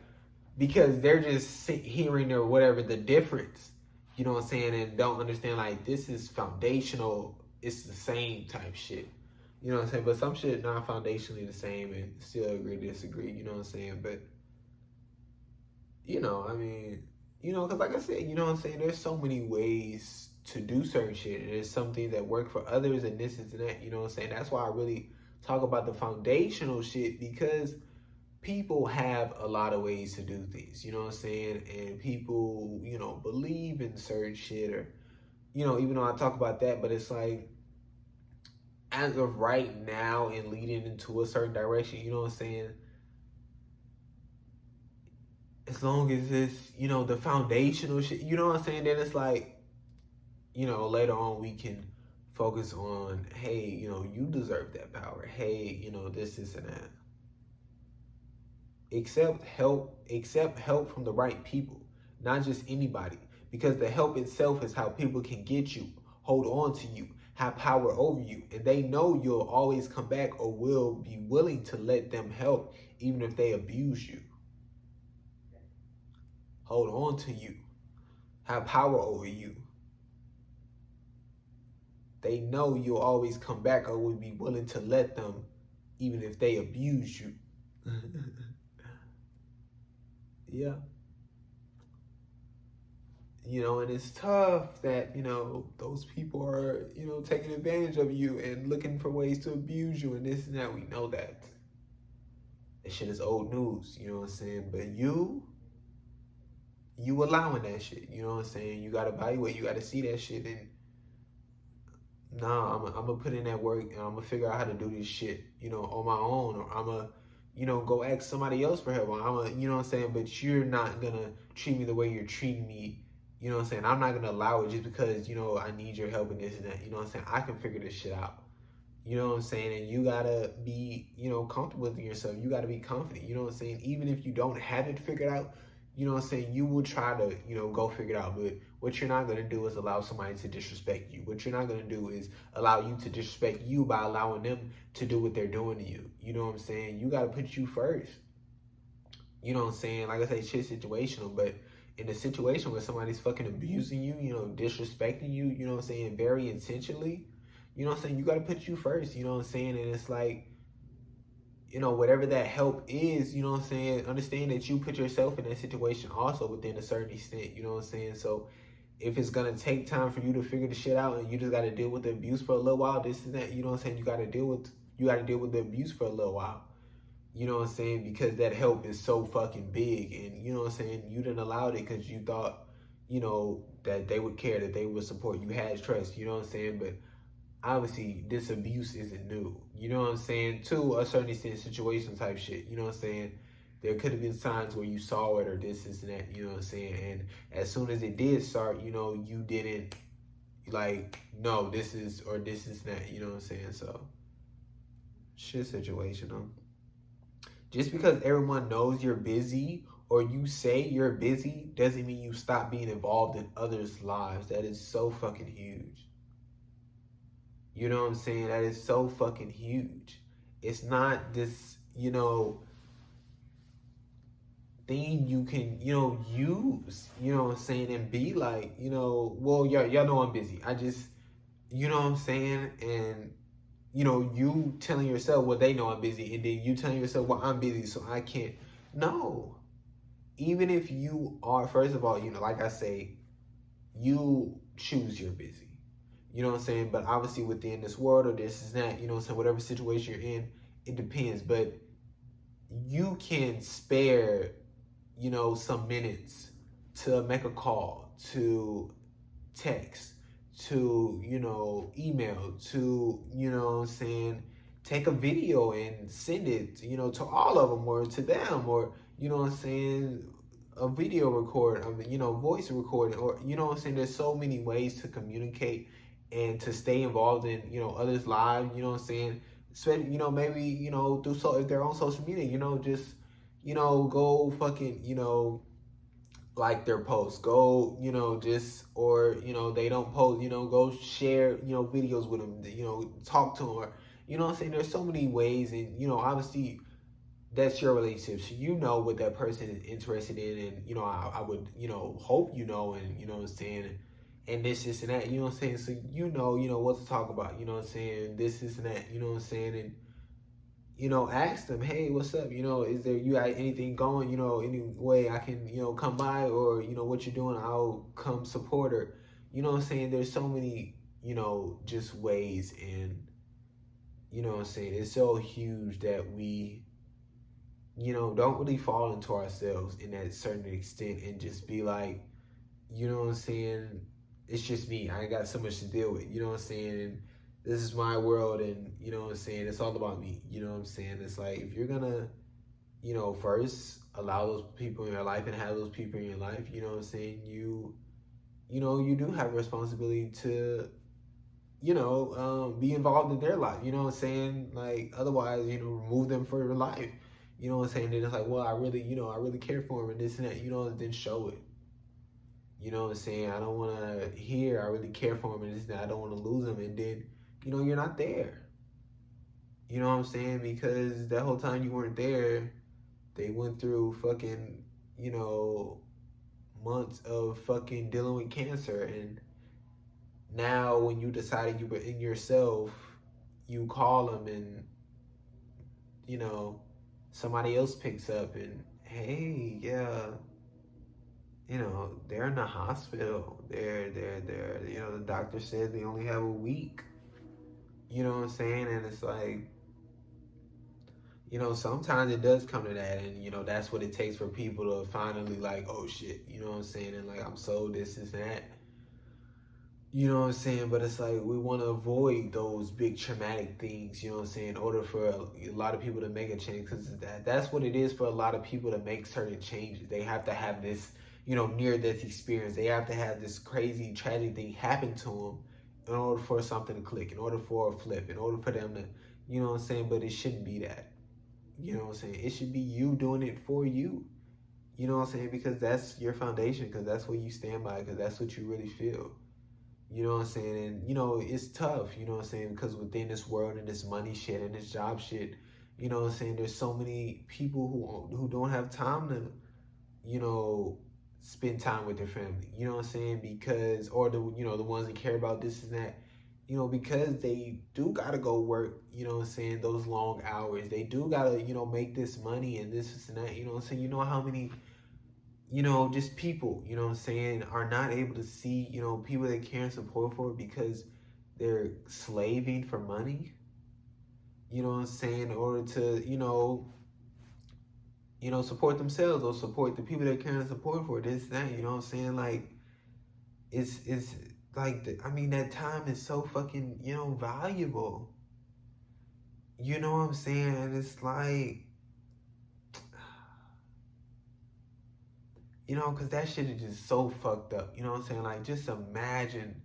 because they're just hearing or whatever the difference, you know what I'm saying, and don't understand like this is foundational, it's the same type shit, you know what I'm saying, but some shit not foundationally the same and still agree to disagree, you know what I'm saying, but I mean, because like I said, you know what I'm saying, there's so many ways to do certain shit, and there's some things that work for others and this is that, you know what I'm saying, that's why I really talk about the foundational shit, because people have a lot of ways to do things, you know what I'm saying? And people, believe in certain shit or, even though I talk about that, but it's like, as of right now and leading into a certain direction, you know what I'm saying? As long as it's, the foundational shit, you know what I'm saying? Then it's like, later on we can focus on, hey, you deserve that power. Hey, this and that. Accept help from the right people, not just anybody, because the help itself is how people can get you, hold on to you, have power over you, and they know you'll always come back or will be willing to let them help even if they abuse you. Hold on to you, have power over you. They know you'll always come back or will be willing to let them even if they abuse you. Yeah. And it's tough that, those people are, taking advantage of you and looking for ways to abuse you and this and that. We know that. That shit is old news, you know what I'm saying? But you allowing that shit, you know what I'm saying? You gotta evaluate, you gotta see that shit and I'm gonna put in that work and I'm gonna figure out how to do this shit, on my own, or I'm gonna, go ask somebody else for help. I'm gonna, you know what I'm saying? But you're not gonna treat me the way you're treating me. You know what I'm saying? I'm not gonna allow it just because, I need your help in this and that. You know what I'm saying? I can figure this shit out. You know what I'm saying? And you gotta be, comfortable with yourself. You gotta be confident. You know what I'm saying? Even if you don't have it figured out, you know what I'm saying? You will try to, go figure it out. But what you're not going to do is allow somebody to disrespect you. What you're not going to do is allow you to disrespect you by allowing them to do what they're doing to you. You know what I'm saying? You got to put you first. You know what I'm saying? Like I say, shit's situational. But in a situation where somebody's fucking abusing you, disrespecting you, you know what I'm saying, very intentionally, you know what I'm saying? You got to put you first. You know what I'm saying? And it's like, whatever that help is, you know what I'm saying, understand that you put yourself in that situation also within a certain extent, you know what I'm saying? So if it's gonna take time for you to figure the shit out and you just gotta deal with the abuse for a little while, this is that, you know what I'm saying, you gotta deal with the abuse for a little while. You know what I'm saying? Because that help is so fucking big and you know what I'm saying, you didn't allow it because you thought, that they would care, that they would support. You had trust, you know what I'm saying? But obviously this abuse isn't new. You know what I'm saying? To a certain extent, situation type shit. You know what I'm saying? There could have been signs where you saw it or this and that, you know what I'm saying? And as soon as it did start, you know, you didn't like, no, this is or this is that, you know what I'm saying? So shit situational. Just because everyone knows you're busy or you say you're busy doesn't mean you stop being involved in others' lives. That is so fucking huge. You know what I'm saying? That is so fucking huge. It's not this, you know, thing you can, you know, use, you know what I'm saying, and be like, you know, well, y'all know I'm busy. I just, you know what I'm saying? And, you know, you telling yourself, well, they know I'm busy. And then you telling yourself, well, I'm busy, so I can't. No. Even if you are, first of all, you know, like I say, you choose you're busy. You know what I'm saying? But obviously within this world or this is that, you know what I'm saying, whatever situation you're in, it depends. But you can spare, you know, some minutes to make a call, to text, to, you know, email, to, you know what I'm saying, take a video and send it, you know, to all of them or to them or, you know what I'm saying, a video record, I mean, you know, voice recording or, you know what I'm saying, there's so many ways to communicate and to stay involved in, you know, others' lives, you know what I'm saying, especially, you know, maybe, you know, through so if they're on social media, you know, just, you know, go fucking, you know, like their posts, go, you know, just, or, you know, they don't post, you know, go share, you know, videos with them, you know, talk to them, or, you know what I'm saying, there's so many ways, and, you know, obviously, that's your relationship, so you know what that person is interested in, and, you know, I would, you know, hope you know, and, you know what I'm saying, and this and that, you know what I'm saying, so you know, what to talk about, you know what I'm saying, this and that, you know what I'm saying, and, you know, ask them, hey, what's up? You know, is there you got anything going? You know, any way I can, you know, come by or, you know, what you're doing, I'll come support her. You know what I'm saying? There's so many, you know, just ways and, you know what I'm saying? It's so huge that we, you know, don't really fall into ourselves in that certain extent and just be like, you know what I'm saying? It's just me. I got so much to deal with. You know what I'm saying? And this is my world, and you know what I'm saying? It's all about me. You know what I'm saying? It's like if you're gonna, you know, first allow those people in your life and have those people in your life, you know what I'm saying? You know, you do have a responsibility to, you know, be involved in their life. You know what I'm saying? Like otherwise, you know, remove them for your life. You know what I'm saying? Then it's like, well, I really, you know, I really care for them and this and that. You know, then show it. You know what I'm saying? I don't want to hear, I really care for him and this, that. I don't want to lose him. And then, you know, you're not there. You know what I'm saying? Because that whole time you weren't there, they went through fucking, you know, months of fucking dealing with cancer. And now when you decided you were in yourself, you call them and, you know, somebody else picks up and, hey, yeah, you know, they're in the hospital. They're, you know, the doctor said they only have a week. You know what I'm saying? And it's like, you know, sometimes it does come to that. And, you know, that's what it takes for people to finally, like, oh shit, you know what I'm saying? And, like, I'm so this, and that. You know what I'm saying? But it's like we want to avoid those big traumatic things, you know what I'm saying, in order for a lot of people to make a change. Because that's what it is for a lot of people to make certain changes. They have to have this, you know, near-death experience. They have to have this crazy, tragic thing happen to them in order for something to click, in order for a flip, in order for them to, you know what I'm saying? But it shouldn't be that. You know what I'm saying? It should be you doing it for you. You know what I'm saying? Because that's your foundation, because that's what you stand by, because that's what you really feel. You know what I'm saying? And, you know, it's tough, you know what I'm saying? Because within this world and this money shit and this job shit, you know what I'm saying? There's so many people who don't have time to, you know, spend time with their family. You know what I'm saying? Because, or the, you know, the ones that care about this and that, you know, because they do got to go work, you know what I'm saying? Those long hours. They do got to, you know, make this money and this and that, you know what I'm saying? You know how many, you know, just people, you know what I'm saying, are not able to see, you know, people they care and support for because they're slaving for money, you know what I'm saying, in order to, support themselves or support the people they care and support for, this, that, you know what I'm saying, like, it's like, I mean, that time is so fucking, valuable. You know what I'm saying? And it's like, because that shit is just so fucked up. You know what I'm saying? Like, just imagine,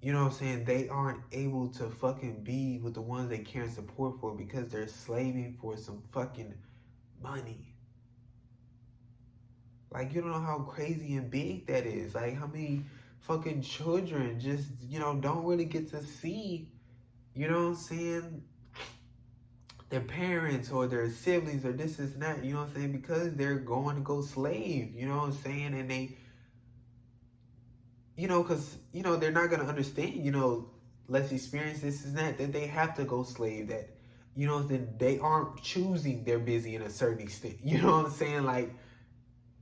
what I'm saying? They aren't able to fucking be with the ones they care and support for because they're slaving for some fucking money. Like, you don't know how crazy and big that is. Like, how many fucking children just, don't really get to see, you know what I'm saying, their parents or their siblings or this and that, you know what I'm saying, because they're going to go slave, you know what I'm saying, and they, because, they're not going to understand, let's experience this and that they have to go slave, that, then they aren't choosing they're busy in a certain extent, you know what I'm saying, like,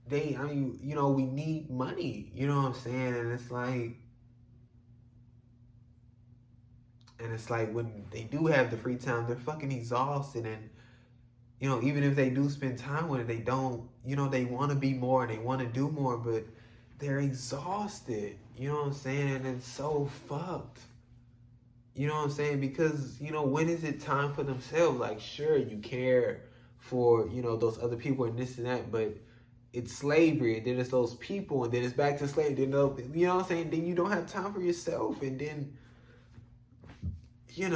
we need money, you know what I'm saying, and it's like when they do have the free time, they're fucking exhausted, and even if they do spend time with it, they don't, they want to be more and they want to do more, but they're exhausted, you know what I'm saying? And it's so fucked. You know what I'm saying? Because, when is it time for themselves? Like, sure, you care for, those other people and this and that, but it's slavery, and then it's those people, and then it's back to slavery. You know what I'm saying? Then you don't have time for yourself, and then, then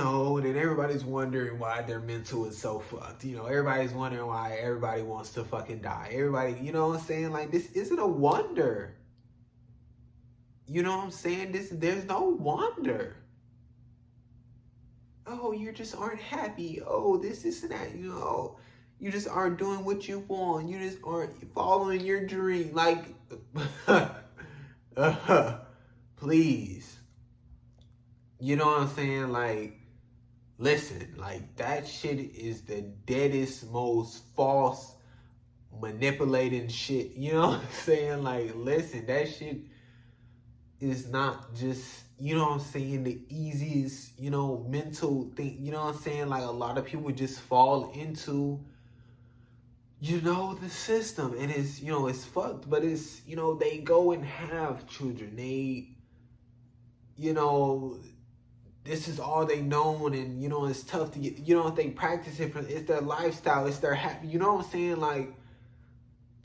everybody's wondering why their mental is so fucked. Everybody's wondering why everybody wants to fucking die. Everybody, you know what I'm saying? Like, this isn't a wonder. You know what I'm saying? There's no wonder. Oh, you just aren't happy. Oh, this and that. You just aren't doing what you want. You just aren't following your dream. Like, please. You know what I'm saying? Like, listen, like, that shit is the deadest, most false, manipulating shit. You know what I'm saying? Like, listen, that shit is not just, you know what I'm saying, the easiest, mental thing. You know what I'm saying? Like, a lot of people just fall into, the system, and it's, it's fucked, but it's, they go and have children. They, this is all they known, and it's tough to get, they practice it, it's their lifestyle, it's their happy, you know what I'm saying, like,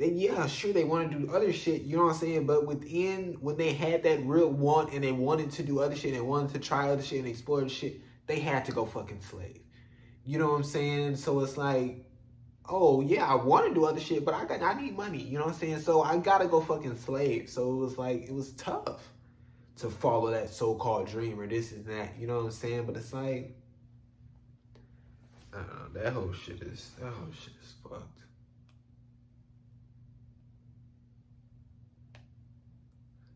yeah, sure, they want to do other shit, you know what I'm saying, but when they had that real want, and they wanted to do other shit, and they wanted to try other shit and explore other shit, they had to go fucking slave, you know what I'm saying, so it's like, oh yeah, I want to do other shit, but I need money, you know what I'm saying, so I gotta go fucking slave, so it was like, it was tough to follow that so-called dream or this and that, you know what I'm saying? But it's like, I don't know, that whole shit is fucked.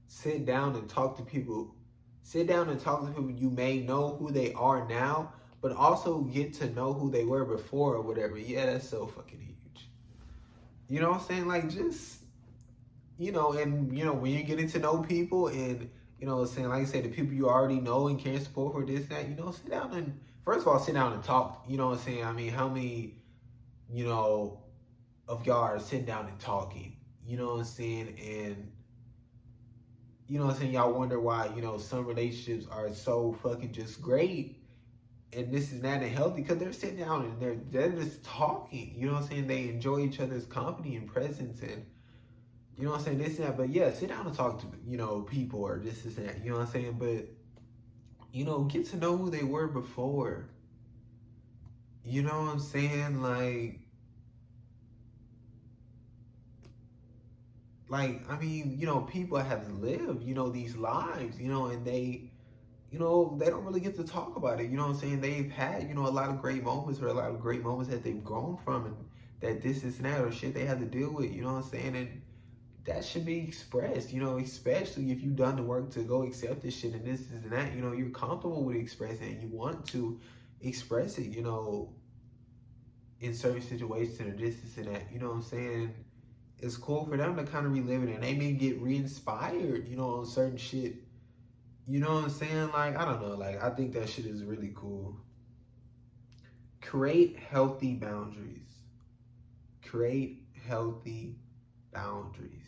Sit down and talk to people. Sit down and talk to people you may know who they are now, but also get to know who they were before or whatever. Yeah, that's so fucking huge. You know what I'm saying? Like, just, and, when you're getting to know people and, saying, like I said, the people you already know and can support for this, that, sit down and, first of all, sit down and talk. You know what I'm saying? I mean, how many, of y'all are sitting down and talking? You know what I'm saying? And, you know what I'm saying? Y'all wonder why, some relationships are so fucking just great and this is that and healthy because they're sitting down and they're just talking. You know what I'm saying? They enjoy each other's company and presence and, you know what I'm saying, this and that. But yeah, sit down and talk to, people or this and that. You know what I'm saying? But, get to know who they were before. You know what I'm saying? Like, I mean, people have lived, these lives, and they, they don't really get to talk about it. You know what I'm saying? They've had, a lot of great moments or a lot of great moments that they've grown from and that this and that or shit they had to deal with, you know what I'm saying? And that should be expressed, especially if you've done the work to go accept this shit and this and that, you're comfortable with expressing it and you want to express it, in certain situations or this and that, you know what I'm saying? It's cool for them to kind of relive it and they may get re-inspired, on certain shit. You know what I'm saying? Like, I don't know, like, I think that shit is really cool. Create healthy boundaries. Create healthy boundaries.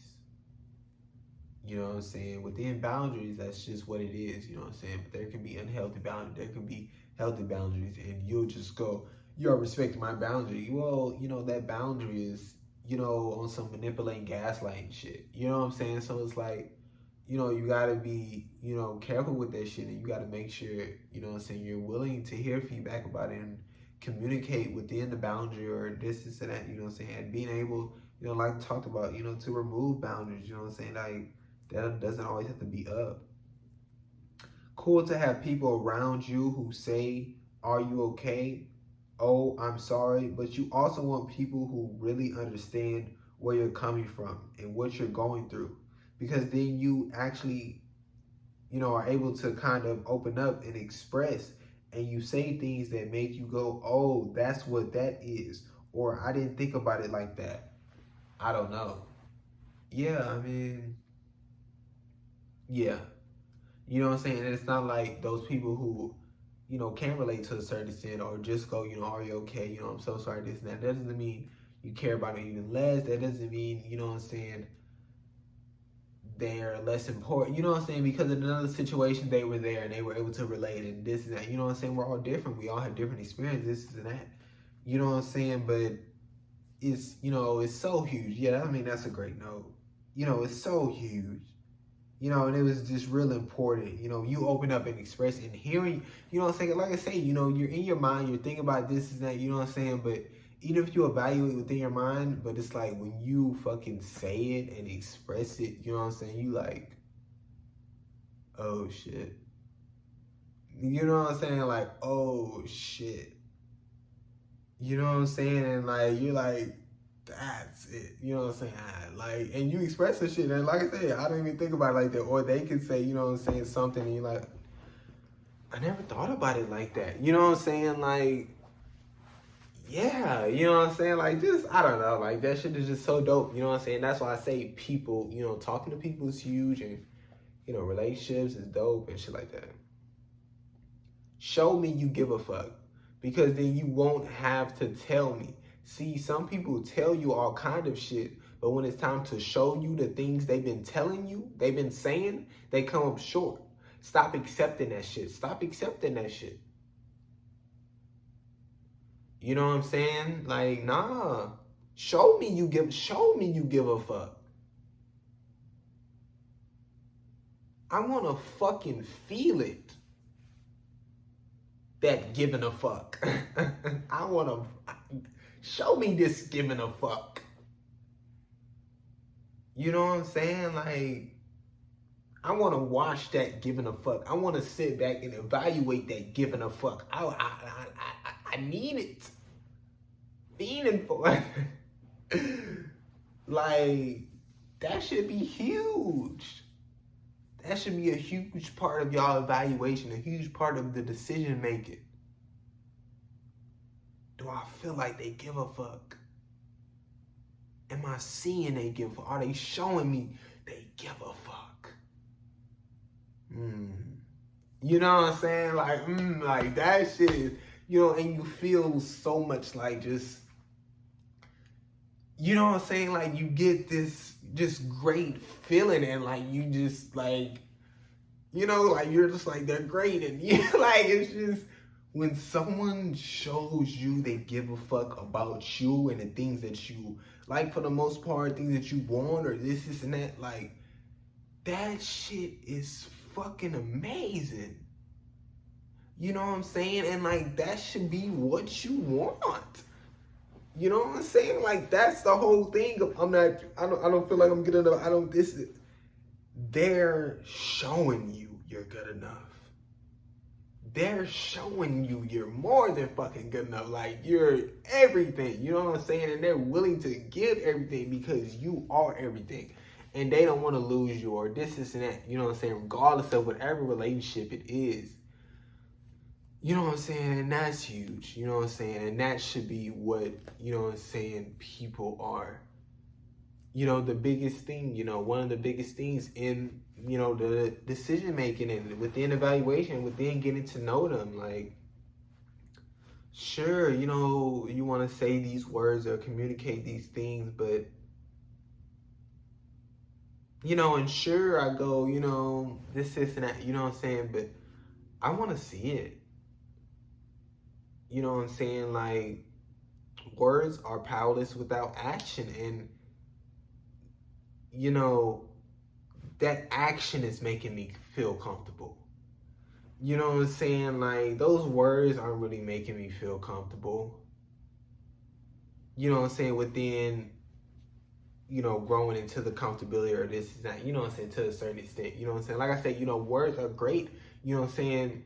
You know what I'm saying? Within boundaries, that's just what it is. You know what I'm saying? But there can be unhealthy boundaries. There can be healthy boundaries. And you'll just go, you're respecting my boundary. Well, that boundary is, on some manipulating, gaslighting shit. You know what I'm saying? So it's like, you gotta be, careful with that shit, and you gotta make sure, what I'm saying, you're willing to hear feedback about it and communicate within the boundary or this and that, what I'm saying, and being able, like I talked about, to remove boundaries, what I'm saying, like that doesn't always have to be up. Cool to have people around you who say, "Are you okay? Oh, I'm sorry," but you also want people who really understand where you're coming from and what you're going through, because then you actually, are able to kind of open up and express, and you say things that make you go, "Oh, that's what that is," or "I didn't think about it like that." I don't know. Yeah, I mean, yeah. You know what I'm saying? And it's not like those people who, can relate to a certain extent or just go, "Are you okay? I'm so sorry, this and that." That doesn't mean you care about it even less. That doesn't mean, what I'm saying, they're less important. You know what I'm saying? Because in another situation, they were there and they were able to relate and this and that. You know what I'm saying? We're all different. We all have different experiences, this and that. You know what I'm saying? But it's so huge. Yeah, I mean, that's a great note. It's so huge. And it was just real important. You open up and express and hearing, what I'm saying? Like I say, you're in your mind, you're thinking about this and that, you know what I'm saying? But even if you evaluate within your mind, but it's like when you fucking say it and express it, you know what I'm saying? You like, oh shit. You know what I'm saying? Like, oh shit. You know what I'm saying? And like, you're like, that's it. You know what I'm saying? Like, and you express the shit, and like I said, I don't even think about it like that. Or they could say, you know what I'm saying, something, and you're like, I never thought about it like that. You know what I'm saying? Like, yeah, you know what I'm saying? Like, just, I don't know, like, that shit is just so dope. You know what I'm saying? That's why I say people, talking to people is huge, and, relationships is dope and shit like that. Show me you give a fuck, because then you won't have to tell me. See, some people tell you all kind of shit, but when it's time to show you the things they've been telling you, they've been saying, they come up short. Stop accepting that shit. Stop accepting that shit. You know what I'm saying? Like, nah. Show me you give a fuck. I want to fucking feel it. That giving a fuck. I want to show me this giving a fuck. You know what I'm saying? Like, I want to watch that giving a fuck. I want to sit back and evaluate that giving a fuck. I need it. Feeling for it. Like, that should be huge. That should be a huge part of y'all evaluation, a huge part of the decision making. Do I feel like they give a fuck? Am I seeing they give a fuck? Are they showing me they give a fuck? You know what I'm saying? Like that shit is, and you feel so much like just, you know what I'm saying? Like you get this just great feeling and like you just like, like you're just like, they're great. And like, it's just, when someone shows you they give a fuck about you and the things that you like, for the most part, things that you want or this and that, like, that shit is fucking amazing. You know what I'm saying? And like, that should be what you want. You know what I'm saying? Like, that's the whole thing of, I don't feel like I'm good enough. They're showing you you're good enough. They're showing you you're more than fucking good enough. Like, you're everything. You know what I'm saying? And they're willing to give everything because you are everything. And they don't want to lose you or this and that. You know what I'm saying? Regardless of whatever relationship it is. You know what I'm saying? And that's huge. You know what I'm saying? And that should be what, you know what I'm saying, people are. The biggest thing, one of the biggest things in, the decision making and within evaluation, within getting to know them. Like, sure, you want to say these words or communicate these things, but And sure, I go, this, and that, you know what I'm saying? But I want to see it. You know what I'm saying? Like, words are powerless without action. And, you know, that action is making me feel comfortable. You know what I'm saying? Like, those words aren't really making me feel comfortable. You know what I'm saying? Within, growing into the comfortability or this is not, you know what I'm saying, to a certain extent. You know what I'm saying? Like I said, words are great, you know what I'm saying?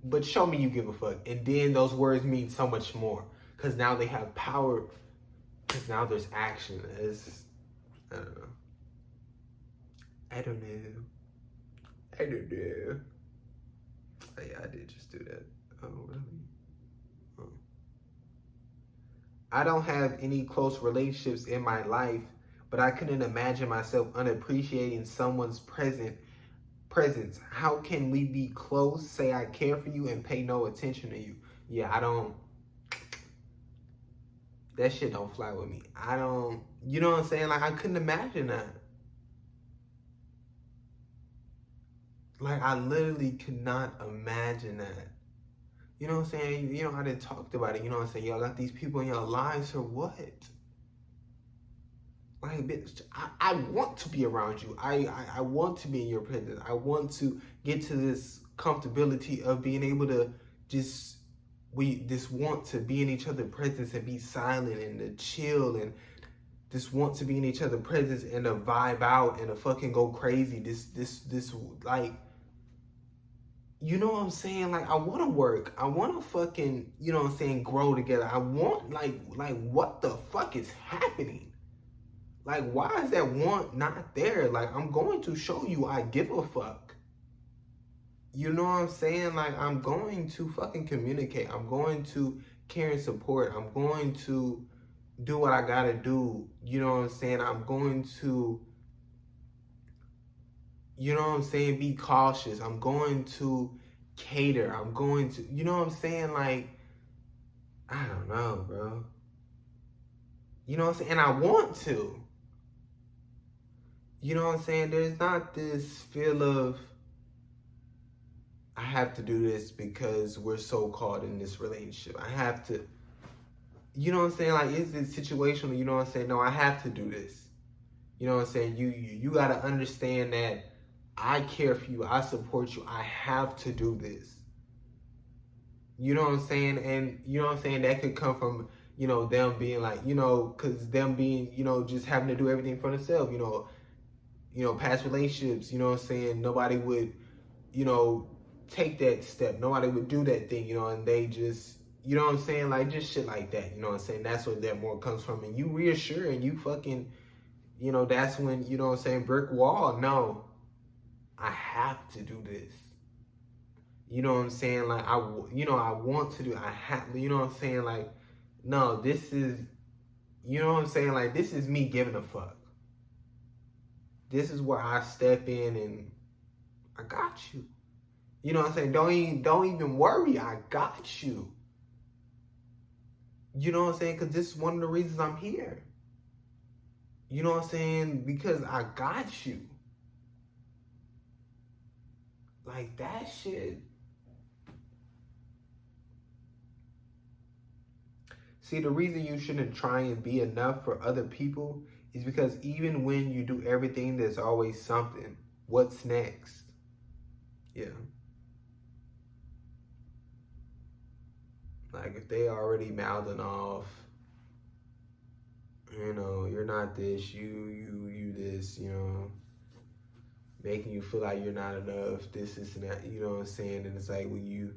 But show me you give a fuck. And then those words mean so much more. Because now they have power. Because now there's action. I don't know. I don't know. Oh, yeah, I did just do that. Oh, really? Oh. I don't have any close relationships in my life, but I couldn't imagine myself unappreciating someone's presence. How can we be close, say I care for you, and pay no attention to you? Yeah, I don't. That shit don't fly with me. I don't. You know what I'm saying? Like, I couldn't imagine that. Like, I literally could not imagine that. You know what I'm saying? I didn't talked about it. You know what I'm saying? Y'all got these people in your lives for what? Like, bitch, I want to be around you. I want to be in your presence. I want to get to this comfortability of being able to just, we just want to be in each other's presence and be silent and to chill and just want to be in each other's presence and to vibe out and to fucking go crazy. This, like, you know what I'm saying? Like, I want to work. I want to fucking, you know what I'm saying, grow together. I want, like, what the fuck is happening? Like, why is that want not there? Like, I'm going to show you I give a fuck. You know what I'm saying? Like, I'm going to fucking communicate. I'm going to care and support. I'm going to do what I gotta do. You know what I'm saying? I'm going to, you know what I'm saying, be cautious. I'm going to cater. I'm going to, you know what I'm saying? Like, I don't know, bro. You know what I'm saying? And I want to. You know what I'm saying? There's not this feel of, I have to do this because we're so caught in this relationship. I have to, you know what I'm saying? Like, is it situational? You know what I'm saying? No, I have to do this. You know what I'm saying? You got to understand that I care for you. I support you. I have to do this. You know what I'm saying? And you know what I'm saying? That could come from, them being like, because them being, just having to do everything for themselves, past relationships, you know what I'm saying? Nobody would, take that step. Nobody would do that thing, and they just, you know what I'm saying? Like, just shit like that, you know what I'm saying? That's where that more comes from. And you reassure and you fucking, that's when, you know what I'm saying, brick wall. No, I have to do this. You know what I'm saying? Like, I want to do, I have, you know what I'm saying? Like, no, this is, you know what I'm saying? Like, this is me giving a fuck. This is where I step in and I got you. You know what I'm saying? Don't even worry. I got you. You know what I'm saying? Because this is one of the reasons I'm here. You know what I'm saying? Because I got you. Like, that shit. See, the reason you shouldn't try and be enough for other people is because even when you do everything, there's always something. What's next? Yeah. Like, if they already mouthing off, you're not this, you this, making you feel like you're not enough, this, and that, you know what I'm saying? And it's like when you,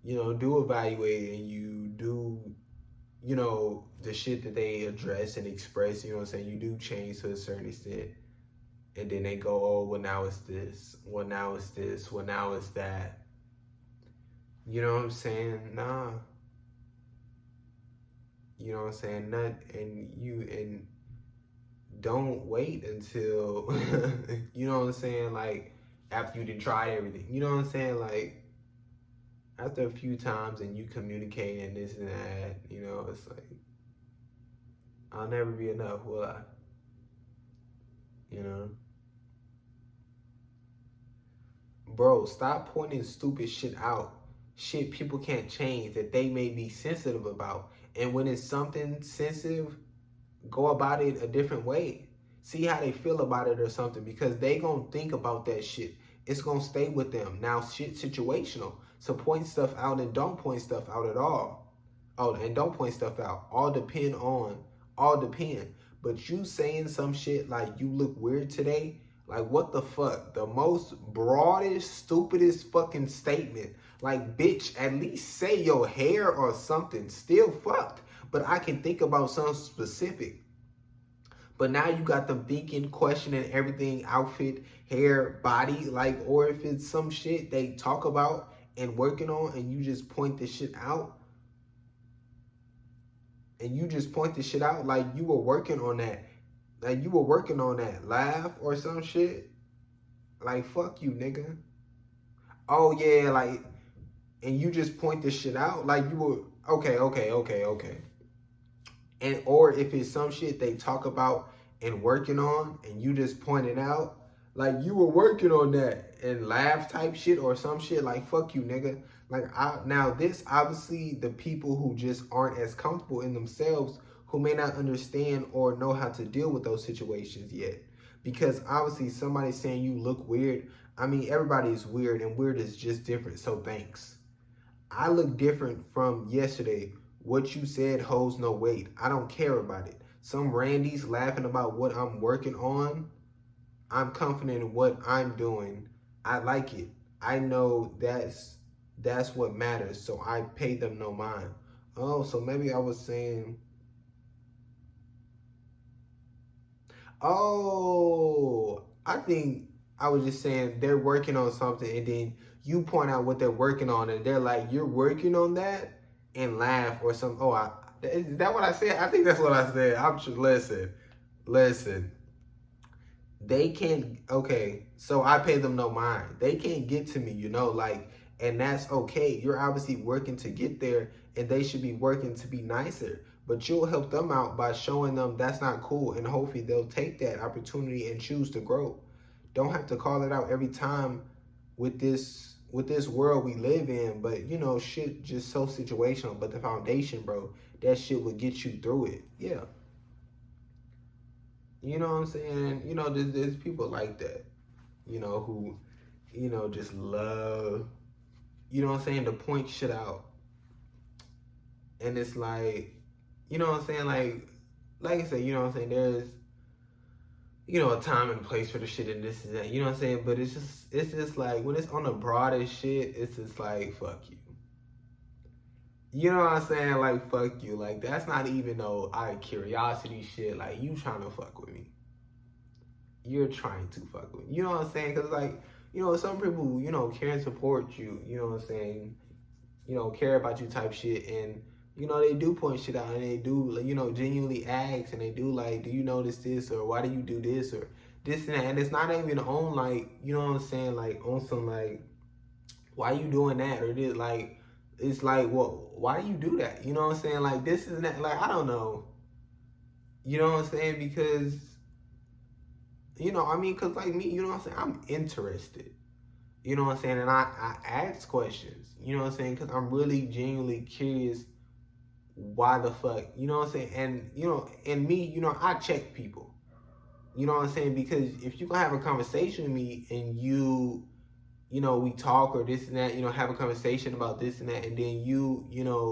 do evaluate and you do, the shit that they address and express, you know what I'm saying? You do change to a certain extent. And then they go, oh, well, now it's this. Well, now it's this. Well, now it's that. You know what I'm saying? Nah. You know what I'm saying? And don't wait until, you know what I'm saying? Like, after you done tried everything. You know what I'm saying? Like, after a few times and you communicate and this and that, it's like, I'll never be enough, will I? you know? Bro, stop pointing stupid shit out. Shit people can't change that they may be sensitive about. And when it's something sensitive, go about it a different way. See how they feel about it or something, because they gonna think about that shit. It's gonna stay with them. Now shit situational. So point stuff out and don't point stuff out at all. Oh, and don't point stuff out. All depend. But you saying some shit like you look weird today, like what the fuck? The most broadest, stupidest fucking statement. Like, bitch, at least say your hair or something. Still fucked. But I can think about something specific. But now you got them thinking, questioning everything, outfit, hair, body, like, or if it's some shit they talk about and working on and you just point the shit out. And you just point the shit out like you were working on that. Like you were working on that laugh or some shit. Like, fuck you, nigga. Oh yeah, like, and you just point this shit out like you were, okay. And or if it's some shit they talk about and working on and you just point it out like you were working on that and laugh type shit or some shit, like fuck you, nigga. Like, now this obviously the people who just aren't as comfortable in themselves, who may not understand or know how to deal with those situations yet. Because obviously somebody saying you look weird, I mean everybody is weird and weird is just different, so thanks. I look different from yesterday. What you said holds no weight. I don't care about it. Some Randy's laughing about what I'm working on. I'm confident in what I'm doing. I like it. I know that's what matters. So I pay them no mind. Oh, so maybe I was saying, oh, I think I was just saying they're working on something and then you point out what they're working on and they're like, you're working on that, and laugh or something. Oh, is that what I said? I think that's what I said. I'm just, listen. They can't, okay, so I pay them no mind. They can't get to me, like, and that's okay. You're obviously working to get there and they should be working to be nicer. But you'll help them out by showing them that's not cool, and hopefully they'll take that opportunity and choose to grow. Don't have to call it out every time with this world we live in, but shit just so situational. But the foundation, bro, that shit would get you through it. Yeah. You know what I'm saying? There's people like that, who, just love, what I'm saying, to point shit out. And it's like, what I'm saying? Like I said, what I'm saying? There's, a time and place for the shit and this and that, what I'm saying? But it's just like, when it's on the broadest shit, it's just like, fuck you. You know what I'm saying? Like, fuck you. Like, that's not even no out of curiosity shit. Like, you trying to fuck with me. You're trying to fuck with me. You know what I'm saying? Because, like, some people, care and support you. You know what I'm saying? Care about you type shit. And, they do point shit out. And they do, genuinely ask. And they do, like, do you notice this? Or why do you do this? Or this and that. And it's not even on, like, you know what I'm saying? Like, on some, like, why you doing that? Or this, like, it's like, well, why do you do that? You know what I'm saying? Like, this is that. Like, I don't know. You know what I'm saying? Because, because like me, you know what I'm saying? I'm interested. You know what I'm saying? And I ask questions. You know what I'm saying? Because I'm really genuinely curious why the fuck. You know what I'm saying? And, and me, I check people. You know what I'm saying? Because if you gonna have a conversation with me and we talk or this and that, have a conversation about this and that, and then you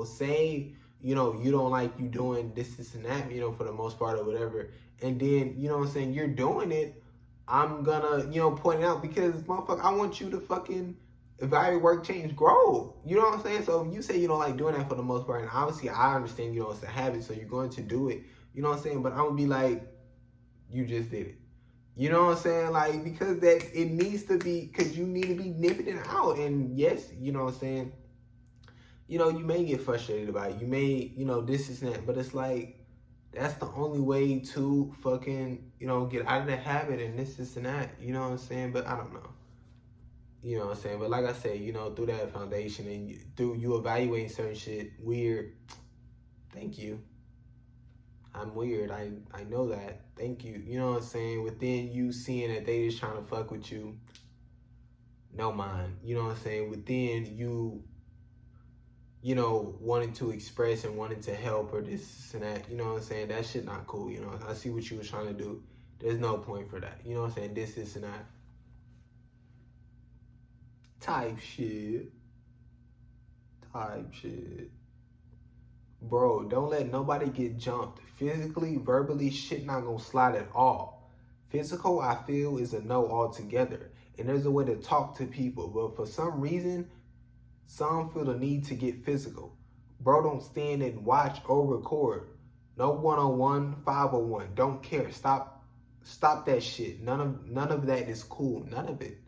say, you don't like you doing this and that, for the most part or whatever, and then, what I'm saying, you're doing it, I'm gonna, point it out because, motherfucker, I want you to fucking evaluate, work, change, grow. You know what I'm saying? So if you say you don't like doing that for the most part, and obviously I understand, it's a habit, so you're going to do it, you know what I'm saying? But I'm gonna be like, you just did it. You know what I'm saying? Like, because that it needs to be, because you need to be nipping it out. And yes, you know what I'm saying? You may get frustrated about it. You may, this is that. But it's like, that's the only way to fucking, get out of the habit and this and that. You know what I'm saying? But I don't know. You know what I'm saying? But like I said, through that foundation and through you evaluating certain shit, weird. Thank you. I'm weird. I know that. Thank you. You know what I'm saying? Within you seeing that they just trying to fuck with you, no mind. You know what I'm saying? Within you, you know, wanting to express and wanting to help or this and that, you know what I'm saying? That shit not cool, you know. I see what you was trying to do. There's no point for that. You know what I'm saying? This and that. Type shit. Type shit. Bro, don't let nobody get jumped. Physically, verbally, shit not gonna slide at all. Physical, I feel, is a no altogether. And there's a way to talk to people. But for some reason, some feel the need to get physical. Bro, don't stand and watch or record. No 101, 501. Don't care. Stop that shit. None of that is cool. None of it.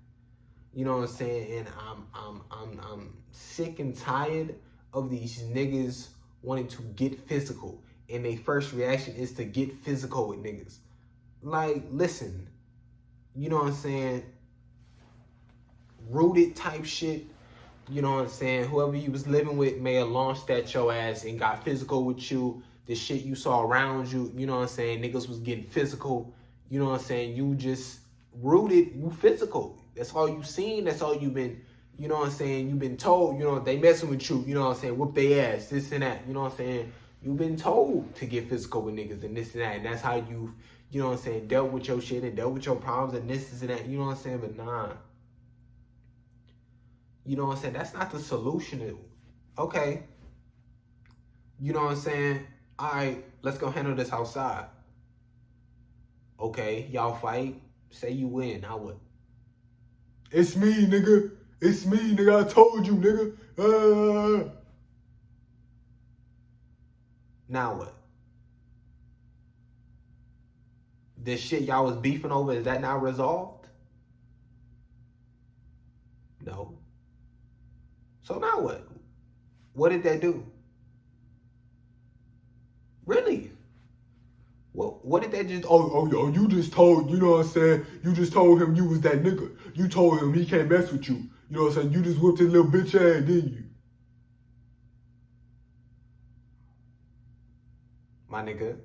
You know what I'm saying? And I'm sick and tired of these niggas wanting to get physical. And their first reaction is to get physical with niggas. Like, listen. You know what I'm saying? Rooted type shit. You know what I'm saying? Whoever you was living with may have launched at your ass and got physical with you. The shit you saw around you, you know what I'm saying? Niggas was getting physical. You know what I'm saying? You just rooted, you physical. That's all you seen. That's all you been, you know what I'm saying? You been told, you know, they messing with you. You know what I'm saying? Whoop their ass, this and that. You know what I'm saying? You've been told to get physical with niggas and this and that. And that's how you know what I'm saying, dealt with your shit and dealt with your problems and this and that. You know what I'm saying? But nah. You know what I'm saying? That's not the solution. Okay. You know what I'm saying? All right, let's go handle this outside. Okay, y'all fight. Say you win. Now what? It's me, nigga. It's me, nigga. I told you, nigga. Now what? This shit y'all was beefing over, is that now resolved? No. So now what? What did that do? Really? What did that just... Oh, you just told, you know what I'm saying? You just told him you was that nigga. You told him he can't mess with you. You know what I'm saying? You just whipped his little bitch ass, didn't you? My nigga.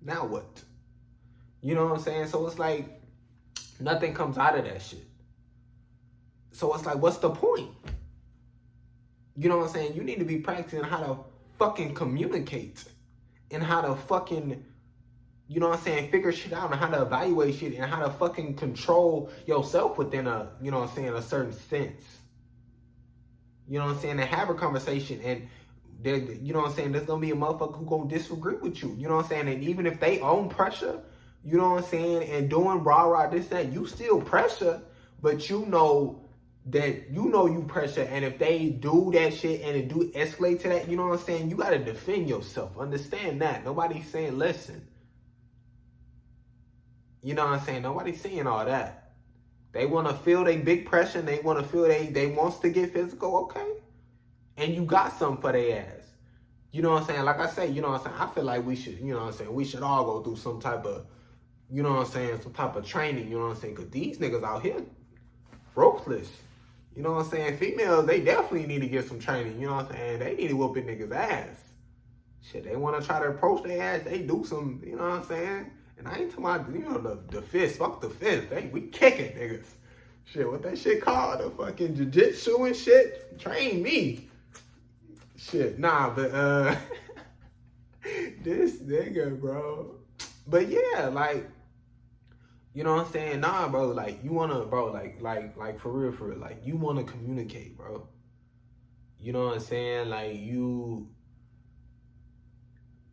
Now what? You know what I'm saying? So it's like, nothing comes out of that shit. So it's like, what's the point? You know what I'm saying? You need to be practicing how to fucking communicate. And how to fucking, you know what I'm saying, figure shit out and how to evaluate shit and how to fucking control yourself within a, you know what I'm saying, a certain sense. You know what I'm saying? And have a conversation and, you know what I'm saying, there's going to be a motherfucker who going to disagree with you. You know what I'm saying? And even if they own pressure, you know what I'm saying, and doing rah-rah this, that, you still pressure, but you know that you pressure, and if they do that shit and it do escalate to that, you know what I'm saying, you got to defend yourself. Understand that. Nobody's saying, listen. You know what I'm saying? Nobody's saying all that. They want to feel they big pressure and they want to feel they wants to get physical, okay? And you got something for their ass. You know what I'm saying? Like I say, you know what I'm saying? I feel like we should, you know what I'm saying, we should all go through some type of, you know what I'm saying, some type of training, you know what I'm saying? Because these niggas out here, ruthless. You know what I'm saying? Females, they definitely need to get some training. You know what I'm saying? They need to whoop a nigga's ass. Shit, they want to try to approach their ass. They do some, you know what I'm saying? And I ain't talking about, you know, the fist. Fuck the fist. We kicking niggas. Shit, what that shit called? The fucking jiu-jitsu and shit? Train me. Shit, nah, but, this nigga, bro. But yeah, like, you know what I'm saying? Nah, bro, like, you wanna, bro, like, for real, like, you wanna communicate, bro. You know what I'm saying? Like, you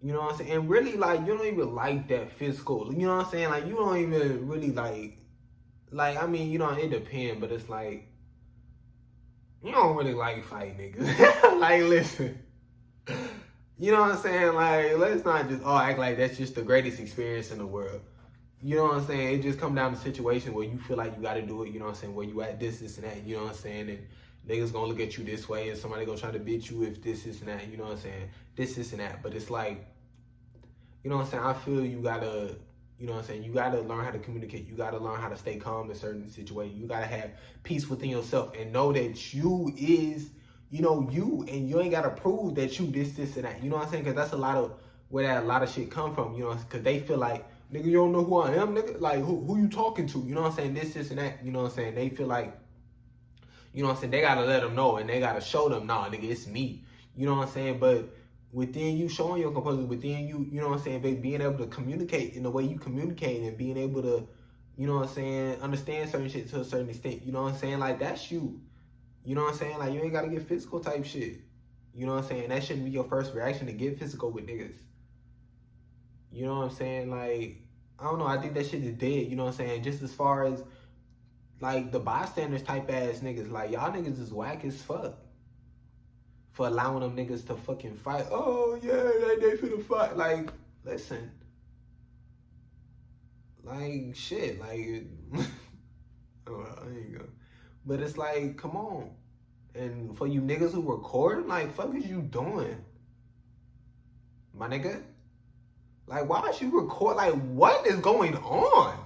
know what I'm saying? And really, like, you don't even like that physical, you know what I'm saying? Like, you don't even really, like, I mean, you know, it depends, but it's like, you don't really like fight niggas. Like, listen. You know what I'm saying? Like, let's not just all act like that's just the greatest experience in the world. You know what I'm saying? It just come down to a situation where you feel like you got to do it, you know what I'm saying? Where you at this, and that, you know what I'm saying? And niggas gonna look at you this way and somebody gonna try to beat you if this, and that, you know what I'm saying? This, and that. But it's like, you know what I'm saying? I feel you gotta, you know what I'm saying? You gotta learn how to communicate. You gotta learn how to stay calm in certain situations. You gotta have peace within yourself and know that you is, you know, you, and you ain't gotta prove that you this, and that. You know what I'm saying? Because that's a lot of where that a lot of shit come from, you know, because they feel like, nigga, you don't know who I am, nigga. Like, who you talking to? You know what I'm saying? This, and that. You know what I'm saying? They feel like, you know what I'm saying? They got to let them know and they got to show them, nah, nigga, it's me. You know what I'm saying? But within you showing your composure, within you, you know what I'm saying, baby, being able to communicate in the way you communicate and being able to, you know what I'm saying, understand certain shit to a certain extent. You know what I'm saying? Like, that's you. You know what I'm saying? Like, you ain't got to get physical type shit. You know what I'm saying? That shouldn't be your first reaction to get physical with niggas. You know what I'm saying? Like, I don't know. I think that shit is dead. You know what I'm saying? Just as far as, like, the bystanders type ass niggas. Like, y'all niggas is whack as fuck for allowing them niggas to fucking fight. Oh, yeah, they finna fight. Like, listen. Like, shit. Like, oh, there you go. But it's like, come on. And for you niggas who record, like, fuck is you doing? My nigga? Like, why is you record? Like, what is going on?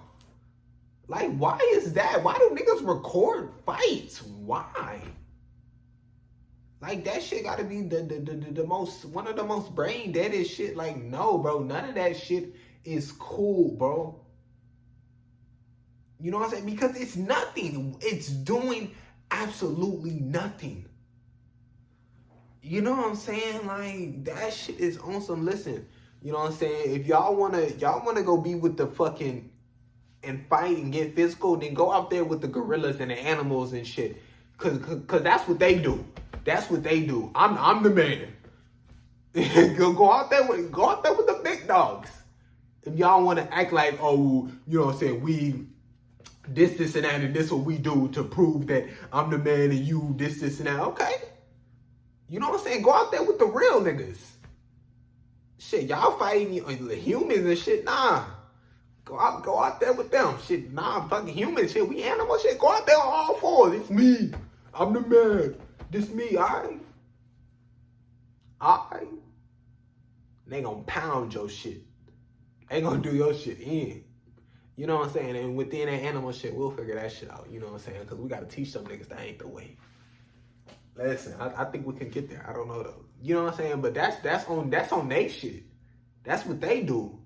Like, why is that? Why do niggas record fights? Why? Like, that shit gotta be the most, one of the most brain deadest shit. Like, no, bro, none of that shit is cool, bro. You know what I'm saying? Because it's nothing. It's doing absolutely nothing. You know what I'm saying? Like, that shit is on some, listen, you know what I'm saying? If y'all wanna go be with the fucking, and fight and get physical, then go out there with the gorillas and the animals and shit. Cause that's what they do. That's what they do. I'm the man. go out there with the big dogs. If y'all wanna act like, oh, you know what I'm saying, we this and that, and this what we do to prove that I'm the man and you this and that. Okay. You know what I'm saying? Go out there with the real niggas. Shit, y'all fighting humans and shit, nah. Go out there with them. Shit, nah, fucking humans, shit, we animals, shit. Go out there on all fours. It's me. I'm the man. This me, alright? Alright? They gonna pound your shit. They gonna do your shit in. You know what I'm saying? And within that animal shit, we'll figure that shit out. You know what I'm saying? Because we gotta teach some niggas that ain't the way. Listen, I think we can get there. I don't know though. You know what I'm saying? But that's on they shit. That's what they do.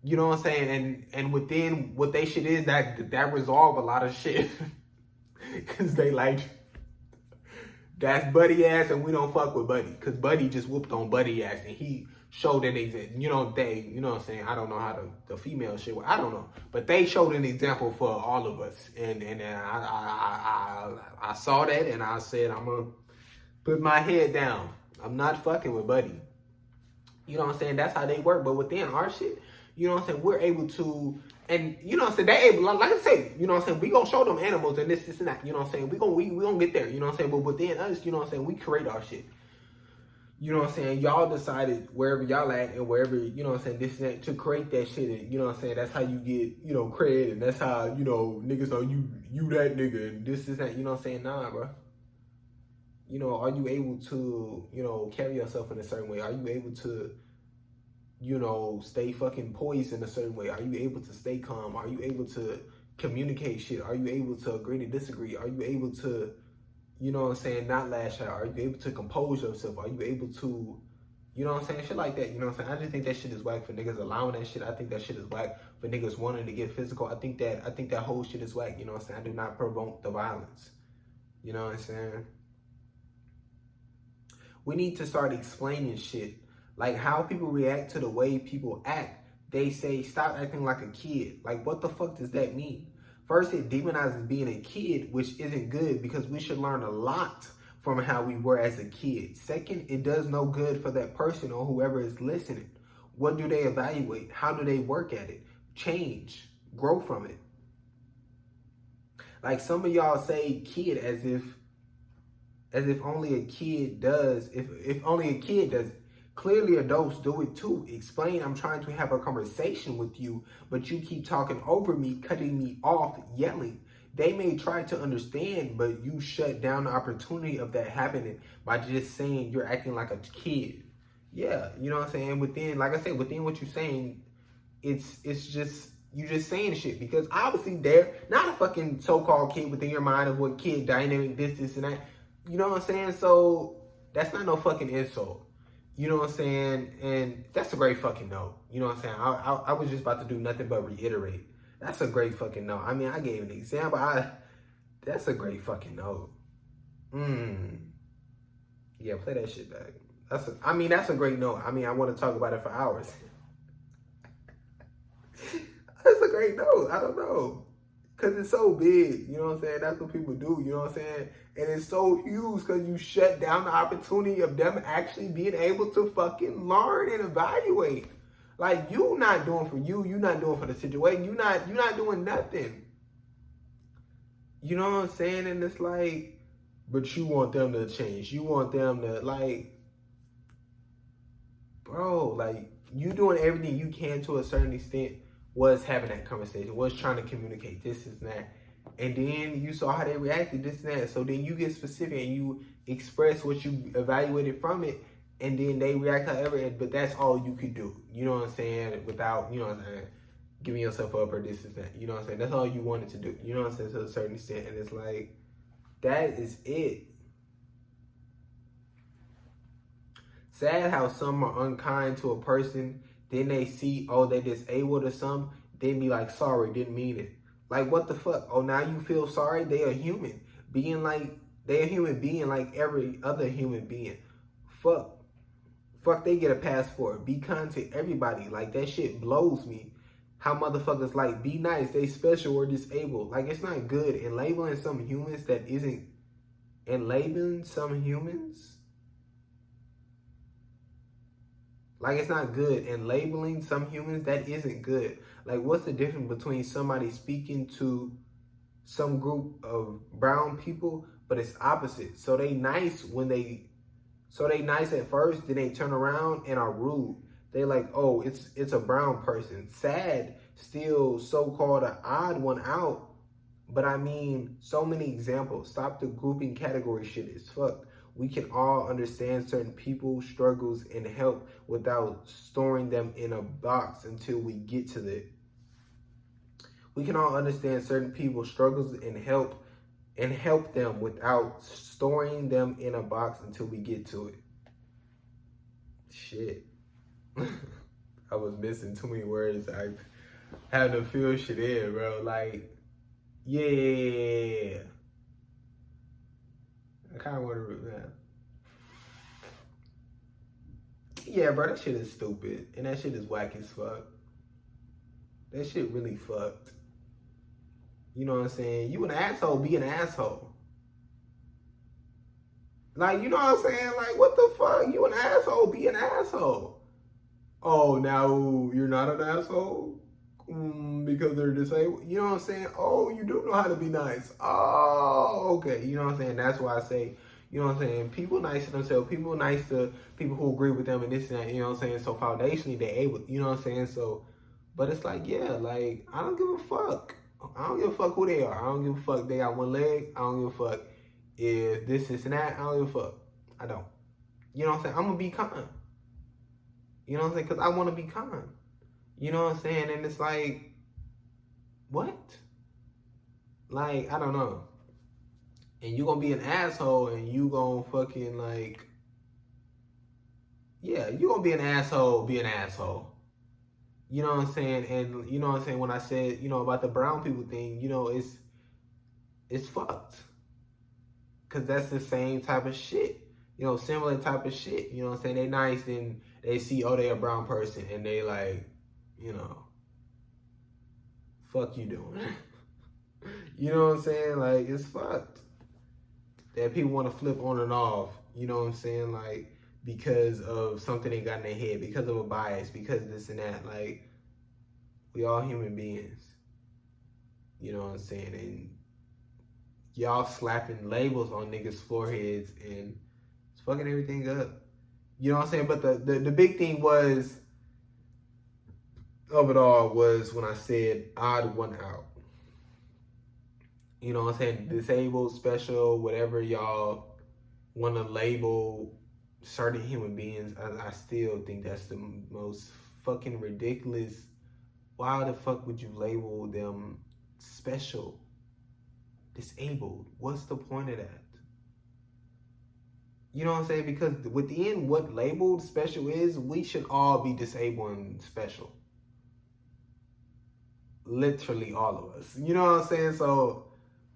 You know what I'm saying? And within what they shit is, that resolve a lot of shit. Cause they like, that's Buddy ass and we don't fuck with Buddy. Cause Buddy just whooped on Buddy ass and he showed an example. You know what I'm saying? I don't know how the female shit, I don't know. But they showed an example for all of us. And I saw that and I said, I'm gonna put my head down. I'm not fucking with Buddy. You know what I'm saying? That's how they work. But within our shit, you know what I'm saying, we're able to, and you know what I'm saying, they able, like I say, you know what I'm saying, we gonna show them animals and this and that, you know what I'm saying, we gonna get there, you know what I'm saying, but within us, you know what I'm saying, we create our shit. You know what I'm saying, y'all decided wherever y'all at and wherever, you know what I'm saying, this and that, to create that shit, and you know what I'm saying, that's how you get, you know, cred, and that's how, you know, niggas know you that nigga, and this is that, you know what I'm saying, nah, bro. You know, are you able to, you know, carry yourself in a certain way? Are you able to, you know, stay fucking poised in a certain way? Are you able to stay calm? Are you able to communicate shit? Are you able to agree to disagree? Are you able to, you know what I'm saying, not lash out? Are you able to compose yourself? Are you able to, you know what I'm saying, shit like that, you know what I'm saying? I just think that shit is whack for niggas allowing that shit. I think that shit is whack for niggas wanting to get physical. I think that whole shit is whack, you know what I'm saying? I do not promote the violence. You know what I'm saying? We need to start explaining shit. Like how people react to the way people act. They say, stop acting like a kid. Like, what the fuck does that mean? First, it demonizes being a kid, which isn't good because we should learn a lot from how we were as a kid. Second, it does no good for that person or whoever is listening. What do they evaluate? How do they work at it? Change, grow from it. Like some of y'all say kid as if only a kid does, if only a kid does it. Clearly adults do it too. Explain, I'm trying to have a conversation with you, but you keep talking over me, cutting me off, yelling. They may try to understand, but you shut down the opportunity of that happening by just saying you're acting like a kid. Yeah, you know what I'm saying? Within, like I said, within what you're saying, it's just, you just saying shit. Because obviously they're not a fucking so-called kid within your mind of what kid dynamic, this, and that. You know what I'm saying? So that's not no fucking insult. You know what I'm saying? And that's a great fucking note. You know what I'm saying? I was just about to do nothing but reiterate. That's a great fucking note. I mean, I gave an example. That's a great fucking note. Yeah, play that shit back. That's a great note. I mean, I want to talk about it for hours. That's a great note. I don't know. Because it's so big. You know what I'm saying? That's what people do. You know what I'm saying? And it's so huge because you shut down the opportunity of them actually being able to fucking learn and evaluate. Like, you not doing for you. You not doing for the situation. You not doing nothing. You know what I'm saying? And it's like, but you want them to change. You want them to, like, bro, like, you doing everything you can to a certain extent was having that conversation, was trying to communicate this and that. And then you saw how they reacted, this and that. So then you get specific and you express what you evaluated from it. And then they react however, but that's all you could do. You know what I'm saying? Without, you know what I'm saying, giving yourself up or this and that. You know what I'm saying? That's all you wanted to do. You know what I'm saying? To a certain extent. And it's like, that is it. Sad how some are unkind to a person, then they see, oh, they disabled or something, then be like, sorry, didn't mean it. Like, what the fuck? Oh, now you feel sorry? They are human. They a human being like every other human being. Fuck, they get a pass for it. Be kind to everybody. Like, that shit blows me. How motherfuckers like, be nice, they special or disabled. Like, it's not good. And labeling some humans that isn't, and labeling some humans, like, it's not good. And labeling some humans, that isn't good. Like, what's the difference between somebody speaking to some group of brown people, but it's opposite? So they nice at first, then they turn around and are rude. They like, oh, it's a brown person. Sad, still so-called an odd one out. But I mean, so many examples. Stop the grouping category shit. It's fucked. We can all understand certain people's struggles and help without storing them in a box until we get to it. We can all understand certain people's struggles and help them without storing them in a box until we get to it. Shit. I was missing too many words. I had to feel shit in, bro. Like, yeah. I kind of want to root now. Yeah, bro, that shit is stupid. And that shit is whack as fuck. That shit really fucked. You know what I'm saying? You an asshole, be an asshole. Like, you know what I'm saying? Like, what the fuck? You an asshole, be an asshole. Oh, now you're not an asshole? Because they're disabled? You know what I'm saying? Oh, you do know how to be nice. Oh, okay. You know what I'm saying? That's why I say, you know what I'm saying? People nice to themselves. People nice to people who agree with them and this and that. You know what I'm saying? So foundationally, they able. You know what I'm saying? So, but it's like, yeah, like, I don't give a fuck. I don't give a fuck who they are. I don't give a fuck they got one leg. I don't give a fuck if this and that. I don't give a fuck. I don't. You know what I'm saying? I'm going to be kind. You know what I'm saying? Because I want to be kind. You know what I'm saying? And it's like, what? Like, I don't know. And you going to be an asshole and you going to fucking like, yeah, you going to be an asshole, be an asshole. You know what I'm saying? And you know what I'm saying? When I said, you know, about the brown people thing, you know, it's fucked. Because that's the same type of shit. You know, similar type of shit. You know what I'm saying? They nice and they see, oh, they a brown person. And they like, you know, fuck you doing. You know what I'm saying? Like, it's fucked. That people want to flip on and off. You know what I'm saying? Like, because of something they got in their head. Because of a bias. Because of this and that. Like, we all human beings. You know what I'm saying? And y'all slapping labels on niggas' foreheads and it's fucking everything up. You know what I'm saying? But the big thing was, of it all, was when I said odd one out. You know what I'm saying? Disabled, special, whatever y'all want to label certain human beings, I still think that's the most fucking ridiculous. Why the fuck would you label them special, disabled? What's the point of that? You know what I'm saying? Because within what labeled special is, we should all be disabled and special. Literally all of us. You know what I'm saying? So,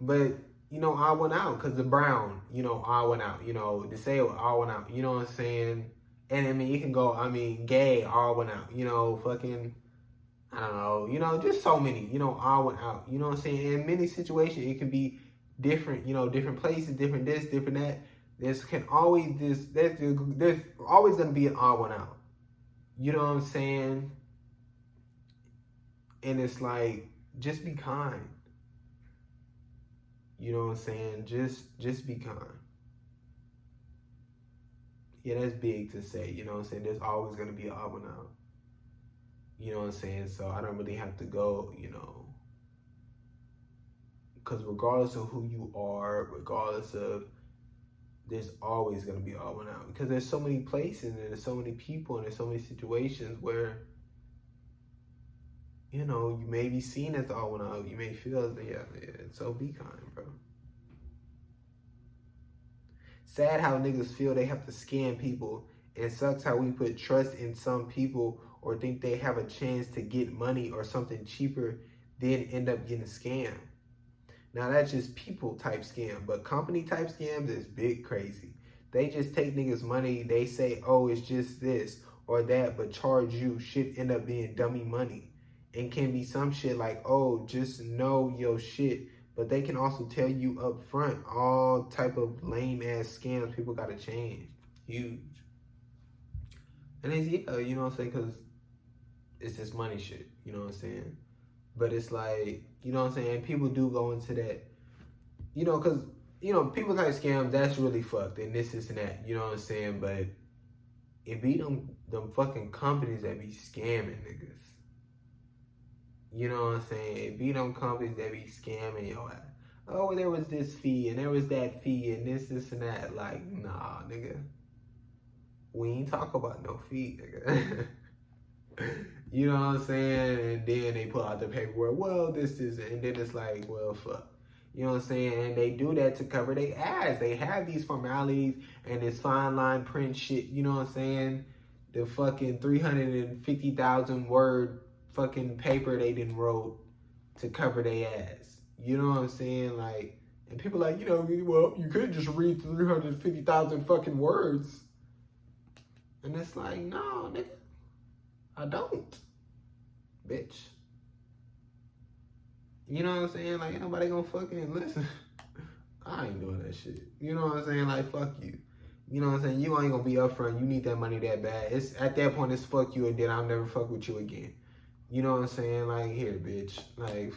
but, I went out because the brown, I went out. Disabled, I went out. You know what I'm saying? And I mean, you can go, gay, all went out. Fucking, I don't know, just so many, all went out. You know what I'm saying? In many situations, it can be different, different places, different this, different that. There's always gonna be an odd one out. You know what I'm saying? And it's like, just be kind. You know what I'm saying? Just be kind. Yeah, that's big to say. You know what I'm saying? There's always gonna be an odd one out. You know what I'm saying? So I don't really have to go, because regardless of who you are, regardless of, there's always going to be odd one out, because there's so many places and there's so many people and there's so many situations where, you may be seen as the odd one out. You may feel, yeah. So be kind, bro. Sad how niggas feel they have to scam people, and sucks how we put trust in some people or think they have a chance to get money or something cheaper, then end up getting scammed. Now that's just people type scam, but company type scams is big crazy. They just take niggas money, they say, oh, it's just this or that, but charge you, shit end up being dummy money. And can be some shit like, oh, just know your shit. But they can also tell you up front all type of lame ass scams people gotta change. Huge. And it's, you know what I'm saying, because it's just money shit, you know what I'm saying? But it's like, you know what I'm saying? People do go into that, because, people type scams, that's really fucked. And this and that, you know what I'm saying? But it be them fucking companies that be scamming niggas. You know what I'm saying? It be them companies that be scamming your ass. Oh, there was this fee and there was that fee and this and that. Like, nah, nigga. We ain't talk about no fee, nigga. You know what I'm saying? And then they pull out the paperwork. Well, this is, and then it's like, well, fuck. You know what I'm saying? And they do that to cover their ass. They have these formalities and this fine line print shit. You know what I'm saying? The fucking 350,000 word fucking paper they didn't wrote to cover their ass. You know what I'm saying? Like, and people like, well, you could just read 350,000 fucking words. And it's like, no, nigga. I don't, bitch. You know what I'm saying? Like, ain't nobody gonna fucking listen. I ain't doing that shit. You know what I'm saying? Like, fuck you. You know what I'm saying? You ain't gonna be upfront. You need that money that bad. It's at that point, it's fuck you, and then I'll never fuck with you again. You know what I'm saying? Like, here, bitch. Like,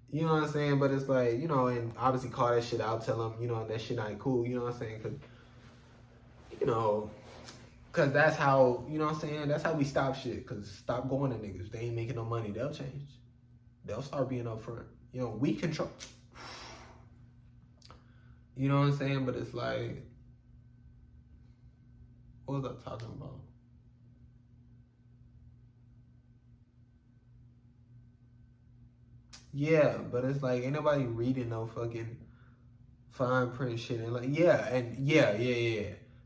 you know what I'm saying? But it's like, and obviously call that shit out. Tell them, that shit ain't cool. You know what I'm saying? Because that's how, you know what I'm saying? That's how we stop shit. Because stop going to niggas. They ain't making no money. They'll change. They'll start being upfront. We control. You know what I'm saying? But it's like, what was I talking about? Yeah, but it's like, ain't nobody reading no fucking fine print shit. And like, yeah.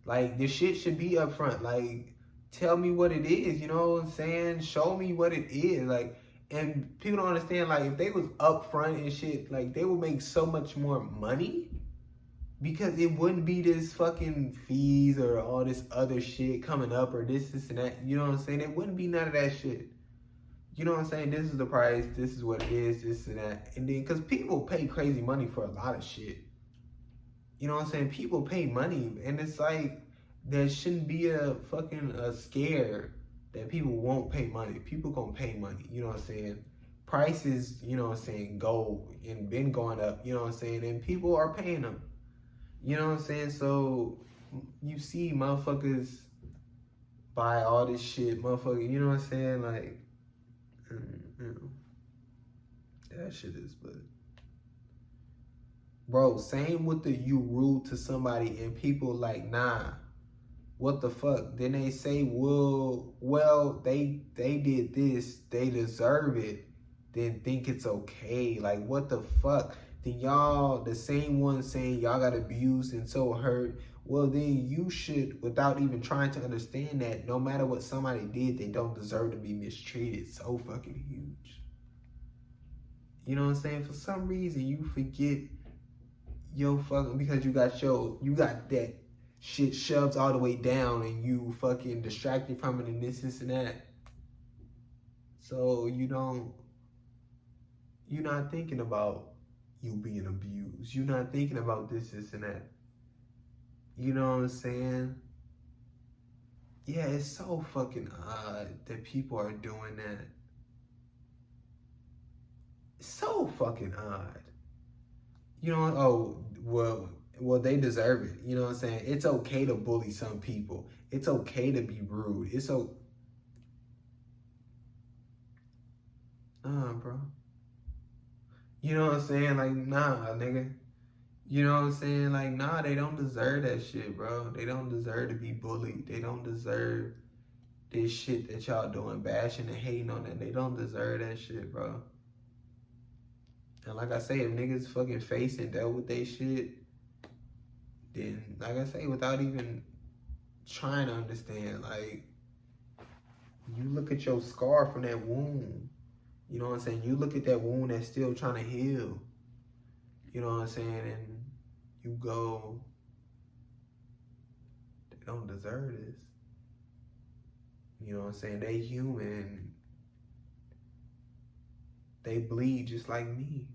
Like, this shit should be up front. Like, tell me what it is, you know what I'm saying? Show me what it is. Like, and people don't understand, like, if they was up front and shit, like, they would make so much more money because it wouldn't be this fucking fees or all this other shit coming up or this and that. You know what I'm saying? It wouldn't be none of that shit. You know what I'm saying? This is the price. This is what it is. This and that. And then, because people pay crazy money for a lot of shit. You know what I'm saying? People pay money, and it's like, there shouldn't be a scare that people won't pay money. People gonna pay money, you know what I'm saying? Prices, you know what I'm saying, go and been going up, you know what I'm saying? And people are paying them, you know what I'm saying? So you see motherfuckers buy all this shit, motherfucker, you know what I'm saying? Like, that shit is, but bro, same with the you rude to somebody and people like, nah, what the fuck? Then they say, well, they did this, they deserve it, then think it's okay. Like, what the fuck? Then y'all, the same ones saying y'all got abused and so hurt, well then you should, without even trying to understand that no matter what somebody did, they don't deserve to be mistreated so fucking huge. You know what I'm saying? For some reason you forget your fucking, because you got that shit shoved all the way down and you fucking distracted from it and this and that. So you're not thinking about you being abused. You're not thinking about this and that. You know what I'm saying? Yeah, it's so fucking odd that people are doing that. It's so fucking odd. You know, oh, well, they deserve it. You know what I'm saying? It's okay to bully some people. It's okay to be rude. Bro. You know what I'm saying? Like, nah, nigga. You know what I'm saying? Like, nah, they don't deserve that shit, bro. They don't deserve to be bullied. They don't deserve this shit that y'all doing, bashing and hating on them. They don't deserve that shit, bro. And like I say, if niggas fucking faced and dealt with they shit, then, like I say, without even trying to understand, like, you look at your scar from that wound. You know what I'm saying? You look at that wound that's still trying to heal. You know what I'm saying? And you go, they don't deserve this. You know what I'm saying? They human. They bleed just like me.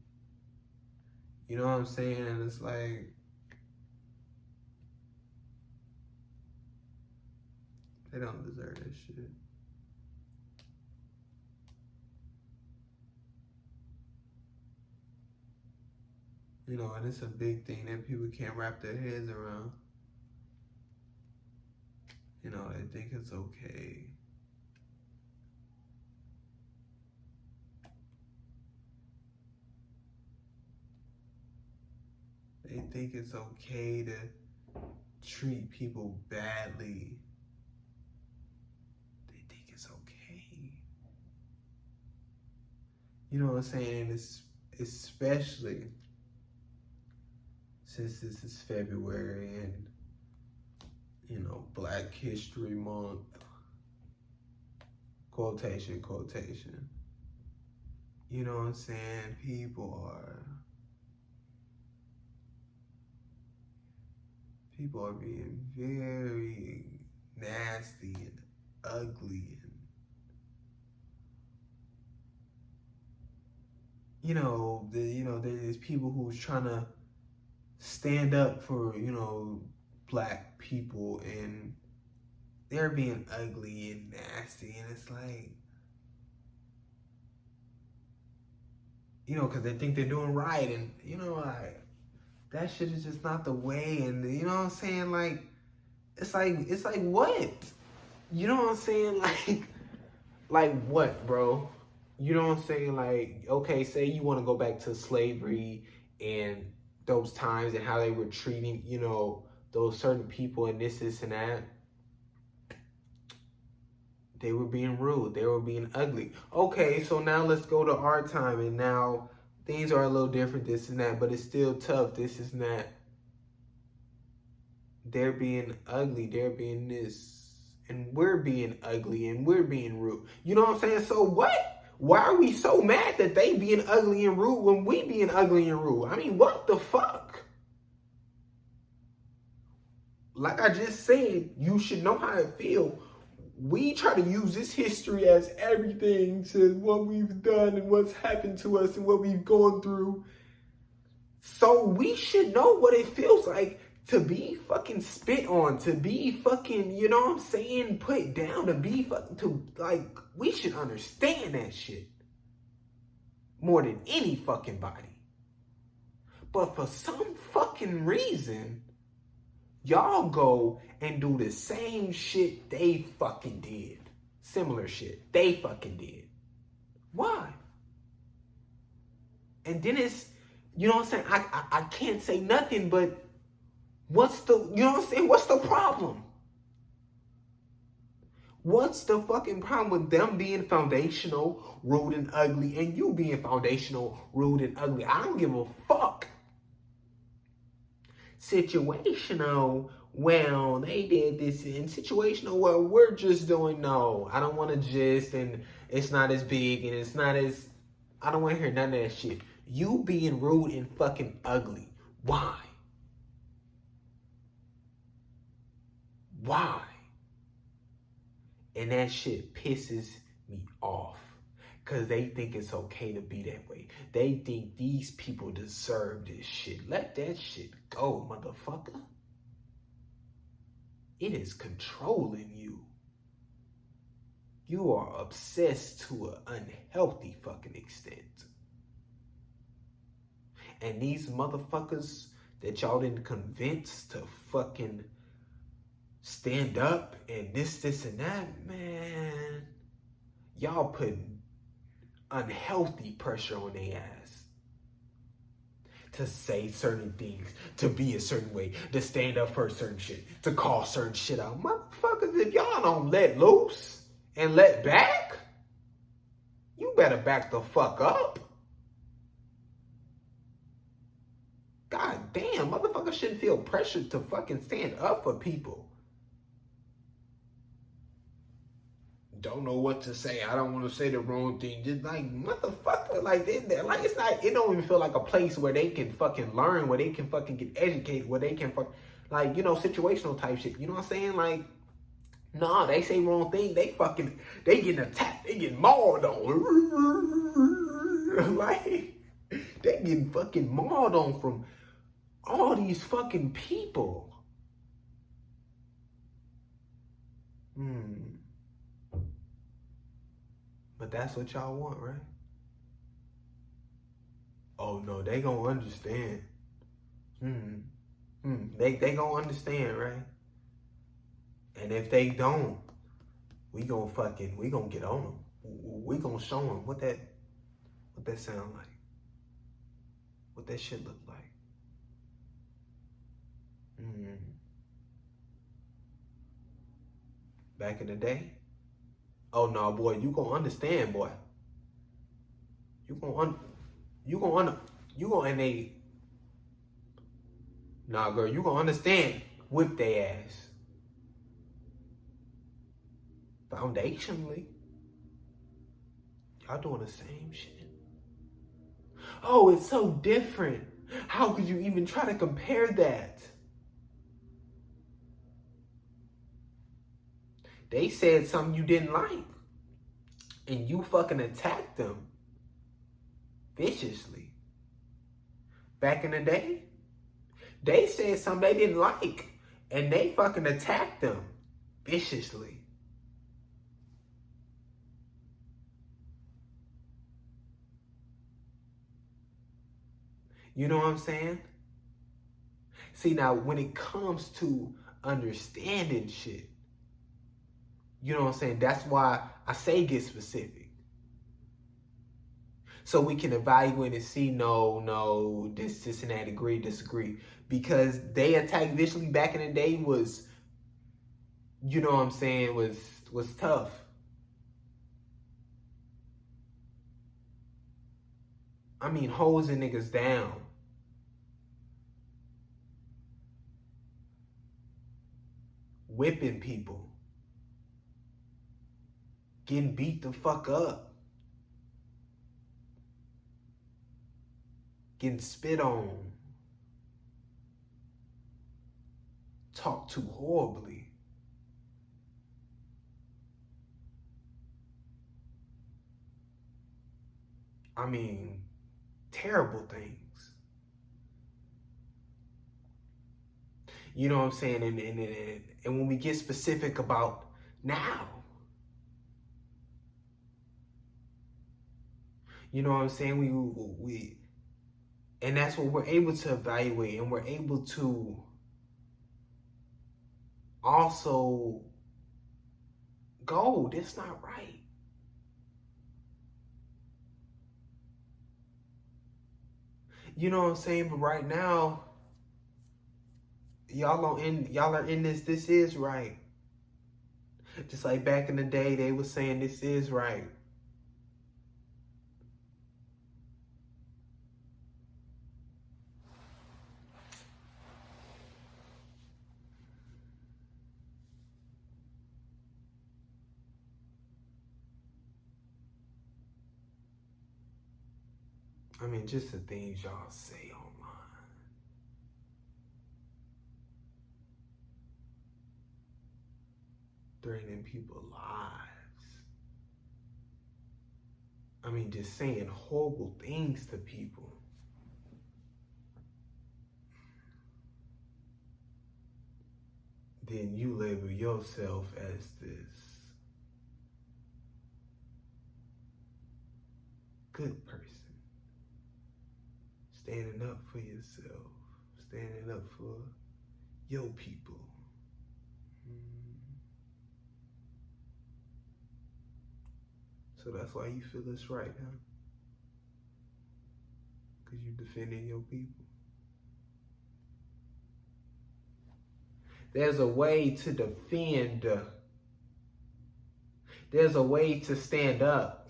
You know what I'm saying? And it's like, they don't deserve this shit. You know, and it's a big thing that people can't wrap their heads around. You know, they think it's okay. They think it's okay to treat people badly. They think it's okay. You know what I'm saying? It's especially since this is February and, you know, Black History Month, quotation. You know what I'm saying? People are being very nasty and ugly, and there's people who's trying to stand up for, Black people, and they're being ugly and nasty, and it's like, because they think they're doing right, and like, that shit is just not the way. And you know what I'm saying? Like, it's like what? You know what I'm saying? Like what, bro? You know what I'm saying? Like, okay, say you want to go back to slavery and those times and how they were treating, those certain people and this and that. They were being rude. They were being ugly. Okay, so now let's go to our time, and now things are a little different, this and that, but it's still tough, this is not. They're being ugly, they're being this, and we're being ugly, and we're being rude. You know what I'm saying? So what? Why are we so mad that they being ugly and rude when we being ugly and rude? I mean, what the fuck? Like I just said, you should know how it feels. We try to use this history as everything to what we've done and what's happened to us and what we've gone through. So we should know what it feels like to be fucking spit on, to be fucking, you know what I'm saying, put down, to be fucking, we should understand that shit more than any fucking body. But for some fucking reason, y'all go and do the same shit they fucking did. Similar shit they fucking did. Why? And then it's, you know what I'm saying? I can't say nothing, but what's the problem? What's the fucking problem with them being foundational, rude, and ugly, and you being foundational, rude, and ugly? I don't give a fuck. situational, well, they did this, in situational, well, we're just doing, no, I don't want to just, and it's not as big, and it's not as, I don't want to hear none of that shit. You being rude and fucking ugly. Why? Why? And that shit pisses me off. Because they think it's okay to be that way. They think these people deserve this shit. Let that shit go, motherfucker. It is controlling you. You are obsessed to an unhealthy fucking extent. And these motherfuckers that y'all didn't convince to fucking stand up and this, and that, man, y'all putting unhealthy pressure on their ass to say certain things, to be a certain way, to stand up for certain shit, to call certain shit out. Motherfuckers, if y'all don't let loose and let back, you better back the fuck up. God damn, motherfuckers shouldn't feel pressured to fucking stand up for people. Don't know what to say. I don't want to say the wrong thing. Just like, motherfucker, like, like, it's not, it don't even feel like a place where they can fucking learn, where they can fucking get educated, where they can fucking, like, you know, situational type shit. You know what I'm saying? Like, nah, they say wrong thing. They getting attacked. They getting mauled on. Like, they getting fucking mauled on from all these fucking people. But that's what y'all want, right? Oh no, they gonna understand. They gonna understand, right? And if they don't, we gonna get on them. We gonna show them what that sound like. What that shit look like. Back in the day. Oh no, boy, you gonna understand, boy. Nah, girl, you gonna understand. Whip their ass. Foundationally, y'all doing the same shit. Oh, it's so different. How could you even try to compare that? They said something you didn't like, and you fucking attacked them viciously. Back in the day, they said something they didn't like, and they fucking attacked them viciously. You know what I'm saying? See, now, when it comes to understanding shit, you know what I'm saying? That's why I say get specific. So we can evaluate and see, no, this and that, agree, disagree. Because they attacked visually back in the day was, you know what I'm saying, was tough. I mean, hosing niggas down. Whipping people. Getting beat the fuck up. Getting spit on. Talked to horribly. I mean, terrible things. You know what I'm saying? And when we get specific about now, you know what I'm saying? We and that's what we're able to evaluate, and we're able to also go, that's not right. You know what I'm saying? But right now, y'all are in this is right. Just like back in the day, they were saying this is right. I mean, just the things y'all say online. Threatening people's lives. I mean, just saying horrible things to people. Then you label yourself as this good person. Standing up for yourself. Standing up for your people. So that's why you feel it's right now. Because you're defending your people. There's a way to defend. There's a way to stand up.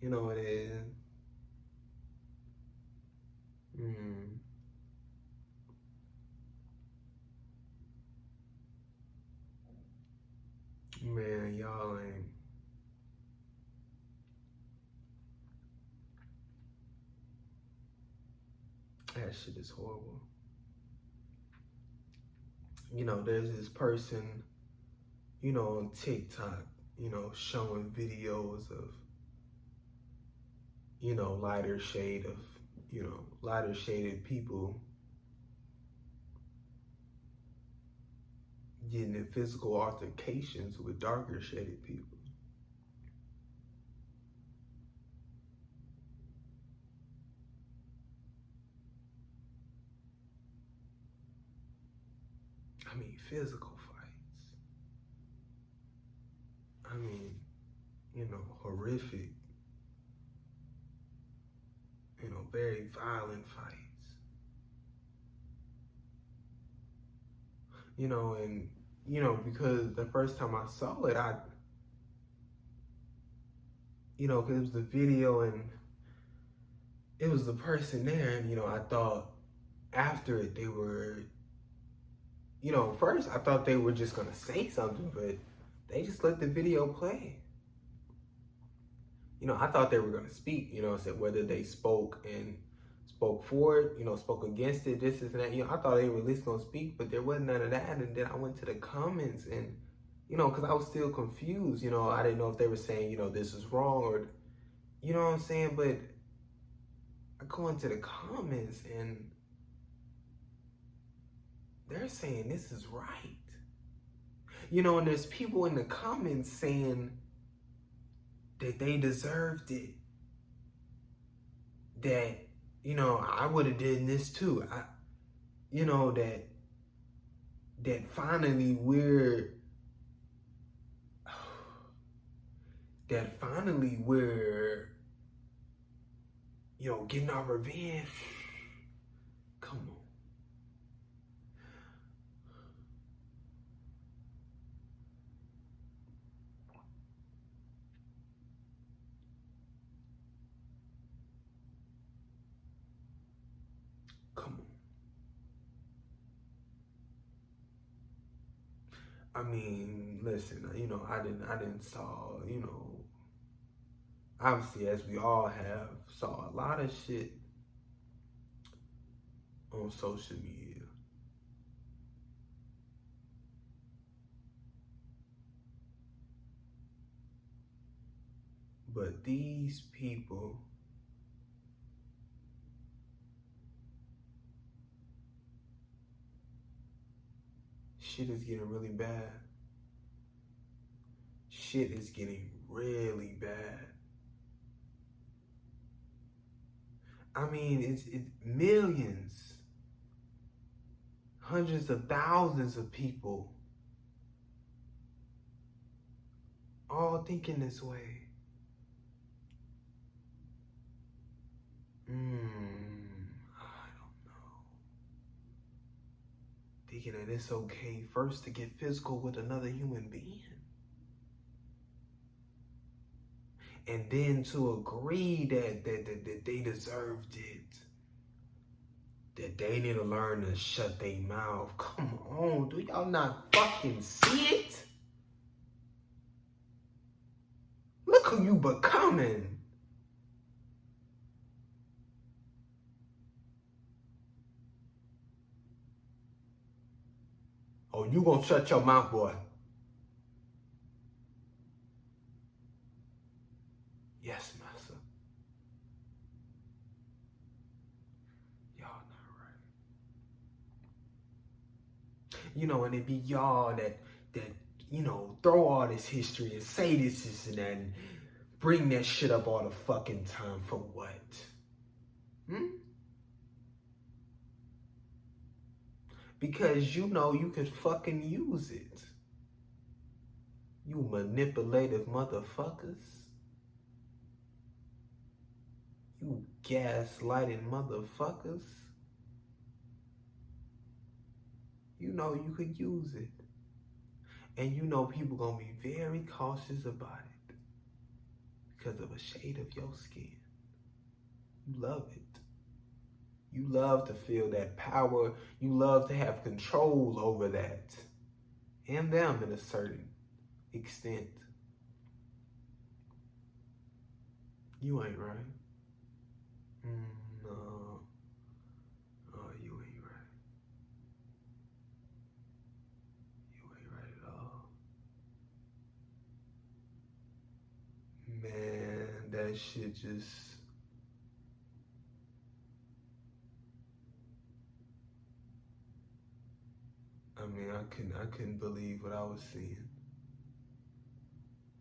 You know what it is? Man, y'all ain't. That shit is horrible. You know, there's this person, you know, on TikTok, you know, showing videos of, you know, lighter shaded people getting in physical altercations with darker shaded people. I mean, physical fights. I mean, you know, horrific, you know, very violent fights. You know, and, you know, because the first time I saw it, you know, because it was the video and it was the person there, and, you know, I thought after it they were, you know, first I thought they were just gonna say something, but they just let the video play. You know, I thought they were gonna speak, you know, said whether they spoke for it, you know, spoke against it, this and that. You know, I thought they were at least gonna speak, but there wasn't none of that. And then I went to the comments and, you know, because I was still confused, you know, I didn't know if they were saying, you know, this is wrong or, you know what I'm saying? But I go into the comments and they're saying this is right. You know, and there's people in the comments saying that they deserved it. That, you know, I would have done this too. You know, that finally we're you know, getting our revenge. Come on. Come on. I mean, listen, you know, I didn't saw, you know, obviously as we all have, saw a lot of shit on social media. But these people shit is getting really bad. Shit is getting really bad. I mean, it's millions, hundreds of thousands of people all thinking this way. I don't know. Thinking that it's okay first to get physical with another human being. And then to agree that they deserved it. that they need to learn to shut their mouth. Come on, do y'all not fucking see it? Look who you becoming. Oh, you gonna shut your mouth, boy? Yes, master. Y'all not right. You know, and it be y'all that you know, throw all this history and say this and that and bring that shit up all the fucking time for what? Because you know you could fucking use it. You manipulative motherfuckers. You gaslighting motherfuckers. You know you could use it. And you know people gonna be very cautious about it because of a shade of your skin. You love it. You love to feel that power. You love to have control over that. And them in a certain extent. You ain't right. No. Oh, you ain't right. You ain't right at all. Man, that shit just... I mean, I couldn't believe what I was seeing.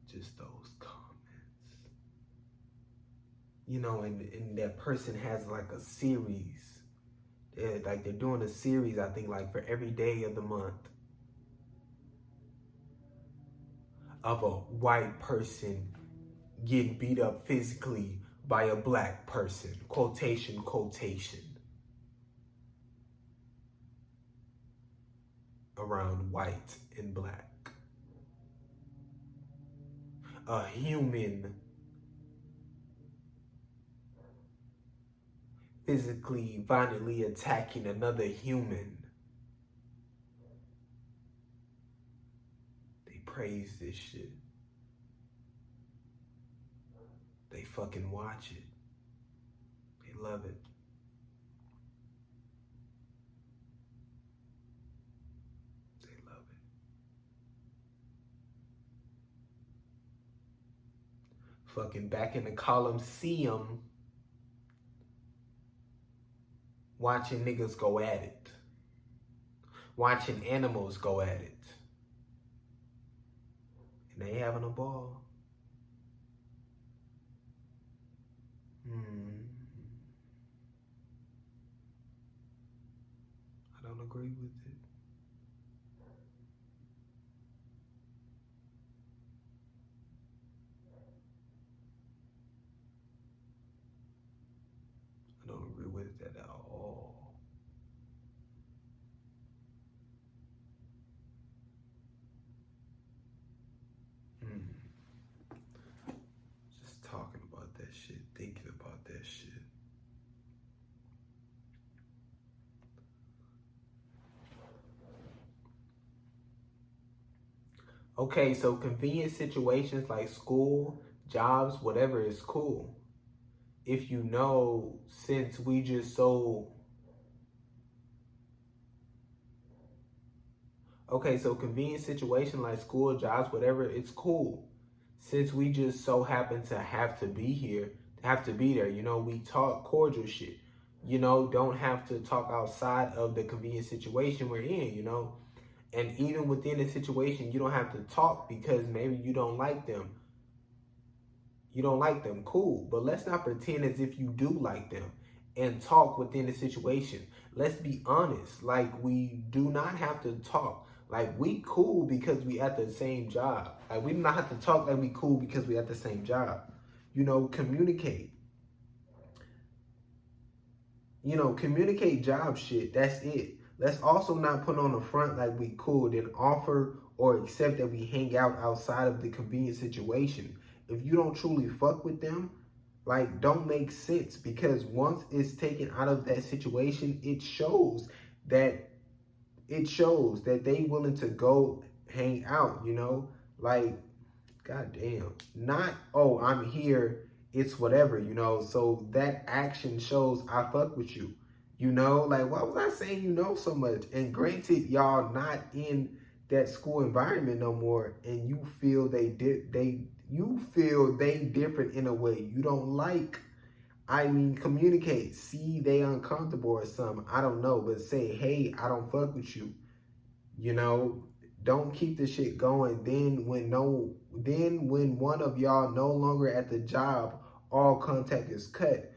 Just those comments. You know, and that person has like a series. They're doing a series, I think, like for every day of the month. Of a white person getting beat up physically by a black person. Quotation, quotation. Around white and black. A human physically, violently attacking another human. They praise this shit. They fucking watch it. They love it. Fucking back in the Coliseum, watching niggas go at it. Watching animals go at it. And they having a ball. I don't agree with it. I don't agree with it at all. Just talking about that shit, thinking about that shit. Okay, so convenient situations like school, jobs, whatever is cool. If you know, since we just so... Okay, so convenient situation like school, jobs, whatever, it's cool. Since we just so happen to have to be here, have to be there, you know, we talk cordial shit. You know, don't have to talk outside of the convenient situation we're in, you know. And even within the situation, you don't have to talk because maybe you don't like them. You don't like them, cool. But let's not pretend as if you do like them and talk within the situation. Let's be honest. Like, we do not have to talk. Like, we cool because we at the same job. Like, we do not have to talk like we cool because we at the same job. You know, communicate. You know, communicate job shit. That's it. Let's also not put on the front like we cool, then offer or accept that we hang out outside of the convenient situation. If you don't truly fuck with them, like don't make sense, because once it's taken out of that situation, that it shows that they willing to go hang out, you know? Like, goddamn. Not, oh, I'm here, it's whatever, you know? So that action shows I fuck with you. You know, like, why was I saying you know so much? And granted, y'all not in that school environment no more, and you feel you feel they different in a way you don't like. I mean, communicate. See they uncomfortable or something. I don't know, but say, hey, I don't fuck with you. You know, don't keep the shit going. Then when one of y'all no longer at the job, all contact is cut,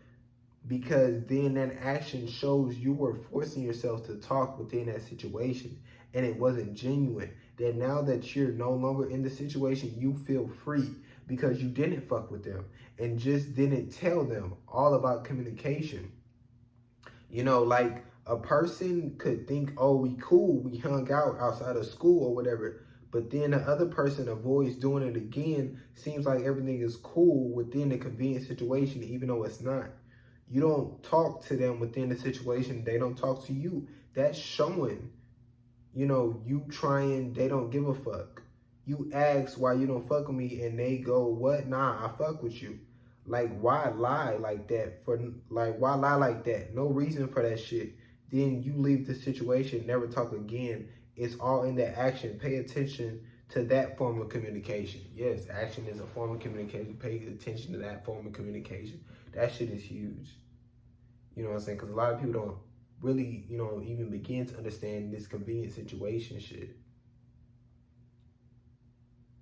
because then that action shows you were forcing yourself to talk within that situation and it wasn't genuine. That now that you're no longer in the situation, you feel free because you didn't fuck with them and just didn't tell them all about communication. You know, like a person could think, oh, we cool, we hung out outside of school or whatever. But then the other person avoids doing it again. Seems like everything is cool within the convenient situation, even though it's not. You don't talk to them within the situation. They don't talk to you. That's showing, you know, you trying, they don't give a fuck. You ask why you don't fuck with me and they go, what? Nah, I fuck with you. Like, why lie like that? Why lie like that? No reason for that shit. Then you leave the situation, never talk again. It's all in that action. Pay attention to that form of communication. Yes, action is a form of communication. Pay attention to that form of communication. That shit is huge. You know what I'm saying? Because a lot of people don't really, you know, even begin to understand this convenient situation shit.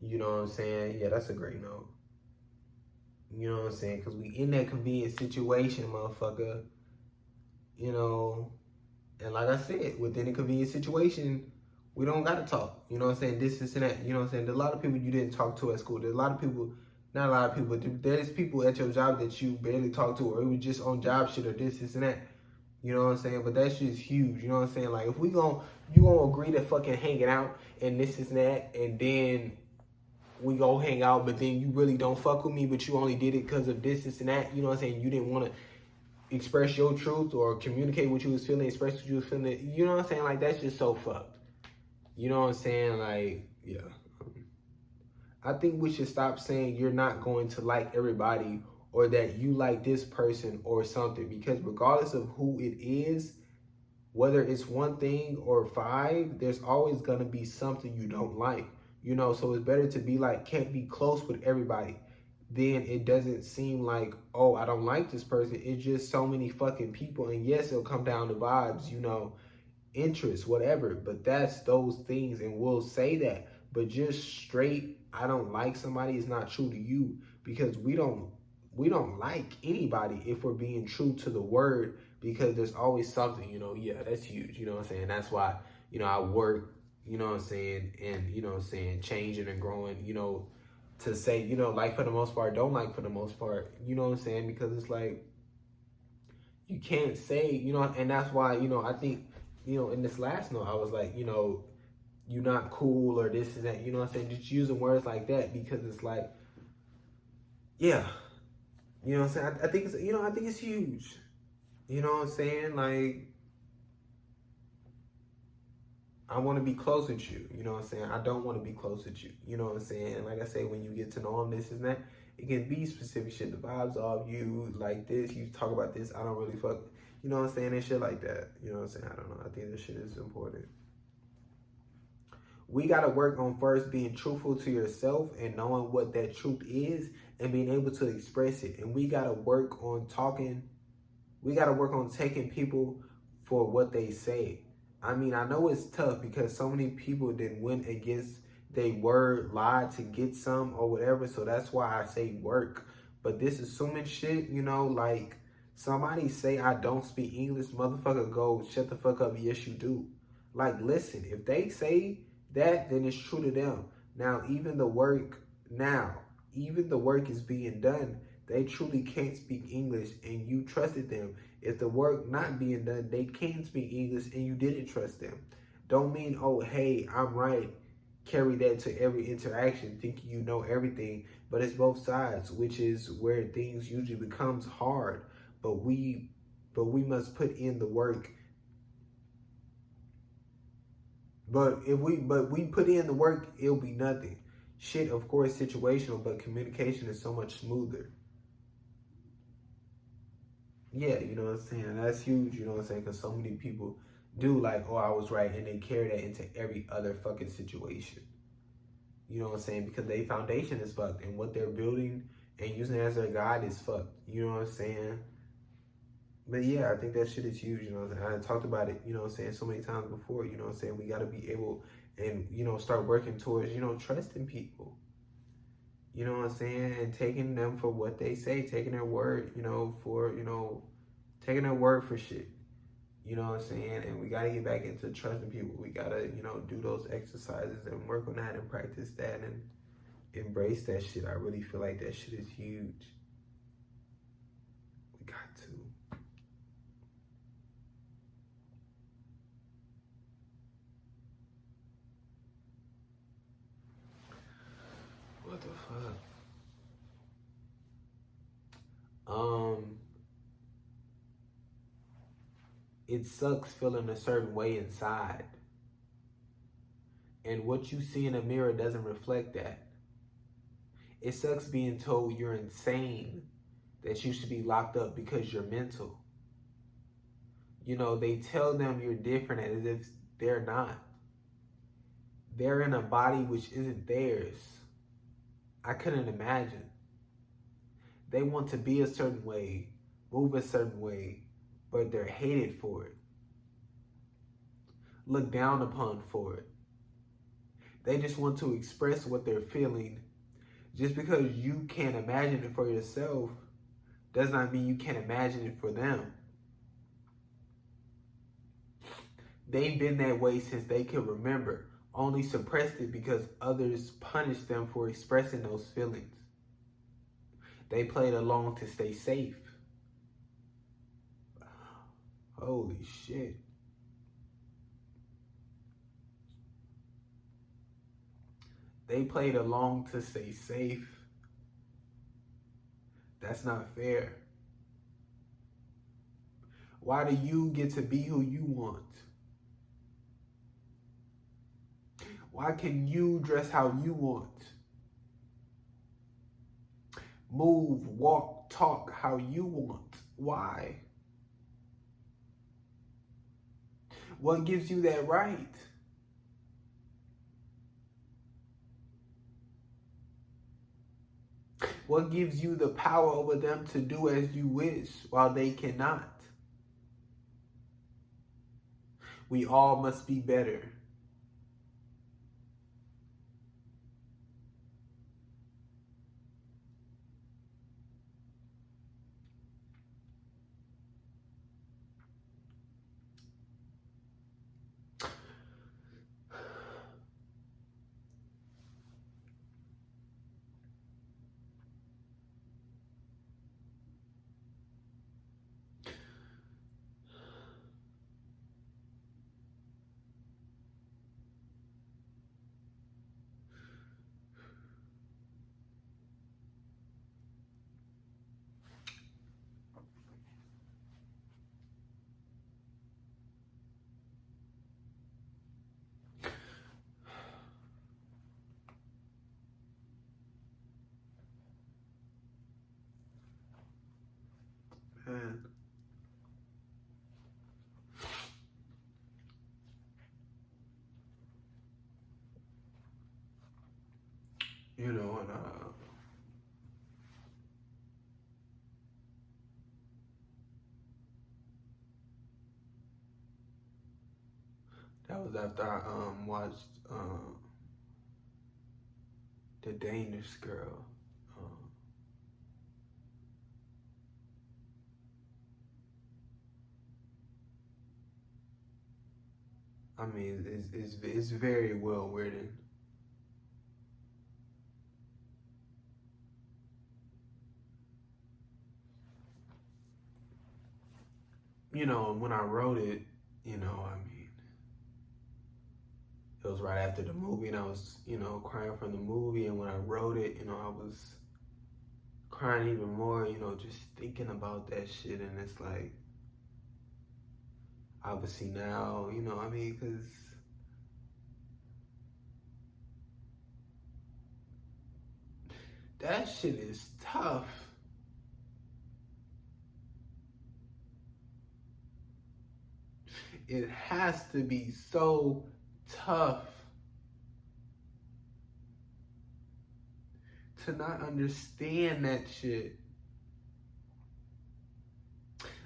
You know what I'm saying? Yeah, that's a great note. You know what I'm saying? Because we in that convenient situation, motherfucker. You know, and like I said, within a convenient situation, we don't got to talk. You know what I'm saying? This and that. You know what I'm saying? There's a lot of people you didn't talk to at school. There's a lot of people, not a lot of people, there's people at your job that you barely talk to, or it was just on job shit or this and that. You know what I'm saying? But that shit's huge. You know what I'm saying? Like, if you gonna agree to fucking hanging out and this and that, and then we go hang out, but then you really don't fuck with me, but you only did it because of this and that. You know what I'm saying? You didn't want to express your truth or communicate what you was feeling, express what you was feeling. You know what I'm saying? Like, that's just so fucked. You know what I'm saying? Like, yeah. I think we should stop saying you're not going to like everybody or that you like this person or something, because regardless of who it is, whether it's one thing or five, there's always going to be something you don't like. You know, so it's better to be like, can't be close with everybody. Then it doesn't seem like, oh, I don't like this person. It's just so many fucking people. And yes, it'll come down to vibes, you know, interests, whatever. But that's those things, and we'll say that. But just straight, I don't like somebody is not true to you, because we don't like anybody if we're being true to the word, because there's always something, you know. Yeah, that's huge. You know what I'm saying? That's why, you know, I work, you know what I'm saying, and, you know what I'm saying, changing and growing, you know, to say, you know, like for the most part, don't like for the most part, you know what I'm saying? Because it's like, you can't say, you know, and that's why, you know, I think, you know, in this last note, I was like, you know, you're not cool or this and that, you know what I'm saying? Just using words like that, because it's like, yeah, you know what I'm saying? I think it's, you know, I think it's huge. You know what I'm saying? Like, I want to be close with you. You know what I'm saying? I don't want to be close with you. You know what I'm saying? And like I say, when you get to know them, this and that, it can be specific shit. The vibes of you, like this, you talk about this, I don't really fuck. You know what I'm saying? And shit like that. You know what I'm saying? I don't know. I think this shit is important. We got to work on first being truthful to yourself and knowing what that truth is and being able to express it. And we got to work on talking. We got to work on taking people for what they say. I mean, I know it's tough because so many people didn't win against they word, lied to get some or whatever. So that's why I say work. But this assuming shit, you know, like somebody say I don't speak English, motherfucker go, shut the fuck up. Yes, you do. Like, listen, if they say that, then it's true to them. Now, even the work is being done. They truly can't speak English and you trusted them. If the work not being done, they can speak English and you didn't trust them. Don't mean, oh, hey, I'm right. Carry that to every interaction, thinking you know everything. But it's both sides, which is where things usually becomes hard. But we must put in the work. But we put in the work, it'll be nothing. Shit, of course, situational, but communication is so much smoother. Yeah, you know what I'm saying? That's huge, you know what I'm saying? Because so many people do like, oh, I was right, and they carry that into every other fucking situation. You know what I'm saying? Because their foundation is fucked, and what they're building and using it as their guide is fucked. You know what I'm saying? But yeah, I think that shit is huge. You know what I'm saying? I talked about it, you know what I'm saying, so many times before. You know what I'm saying? We got to be able and, you know, start working towards, you know, trusting people. You know what I'm saying? And taking them for what they say, taking their word, you know, for, you know, taking their word for shit. You know what I'm saying? And we got to get back into trusting people. We got to, you know, do those exercises and work on that and practice that and embrace that shit. I really feel like that shit is huge. We got to. What the fuck? It sucks feeling a certain way inside. And what you see in a mirror doesn't reflect that. It sucks being told you're insane, that you should be locked up because you're mental. You know, they tell them you're different as if they're not. They're in a body which isn't theirs. I couldn't imagine. They want to be a certain way, move a certain way, but they're hated for it. Looked down upon for it. They just want to express what they're feeling. Just because you can't imagine it for yourself does not mean you can't imagine it for them. They've been that way since they can remember, only suppressed it because others punished them for expressing those feelings. They played along to stay safe. Holy shit. They played along to stay safe. That's not fair. Why do you get to be who you want? Why can you dress how you want? Move, walk, talk how you want. Why? What gives you that right? What gives you the power over them to do as you wish while they cannot? We all must be better. Man. You know, and that was after I watched The Danish Girl. I mean, it's very well written. You know, when I wrote it, you know, I mean, it was right after the movie, and I was, you know, crying from the movie. And when I wrote it, you know, I was crying even more, just thinking about that shit. And it's like, obviously now, I mean, because that shit is tough. It has to be so tough to not understand that shit.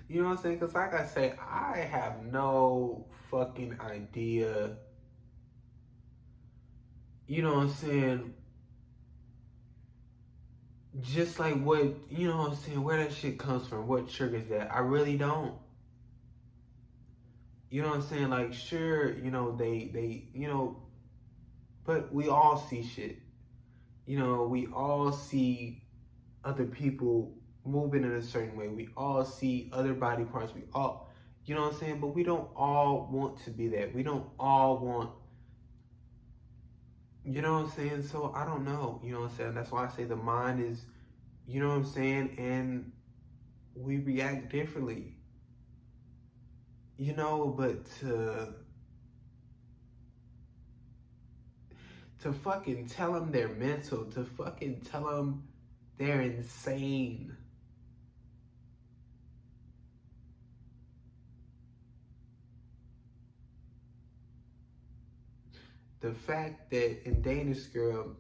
You know what I'm saying? Because, like I say, I have no fucking idea. You know what I'm saying? Just like what, you know what I'm saying? Where that shit comes from, what triggers that. I really don't. You know what I'm saying? Like, sure, but we all see shit. We all see other people moving in a certain way. We all see other body parts. We all, you know what I'm saying? But we don't all want to be that. We don't all want, you know what I'm saying? So I don't know, you know what I'm saying? That's why I say the mind is, you know what I'm saying? And we react differently, but to fucking tell them they're mental, to fucking tell them they're insane. The fact that in Danish Girl,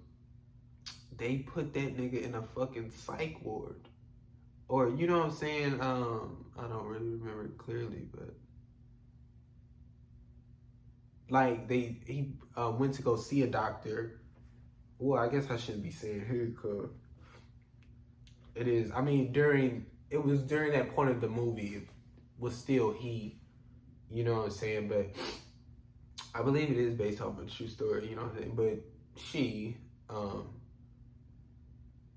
they put that nigga in a fucking psych ward. Or, you know what I'm saying? I don't really remember it clearly, but like he went to go see a doctor. Well, I guess I shouldn't be saying who, cause it is. I mean, it was during that point of the movie, it was still he. You know what I'm saying? But I believe it is based off a true story. You know what I'm saying? But she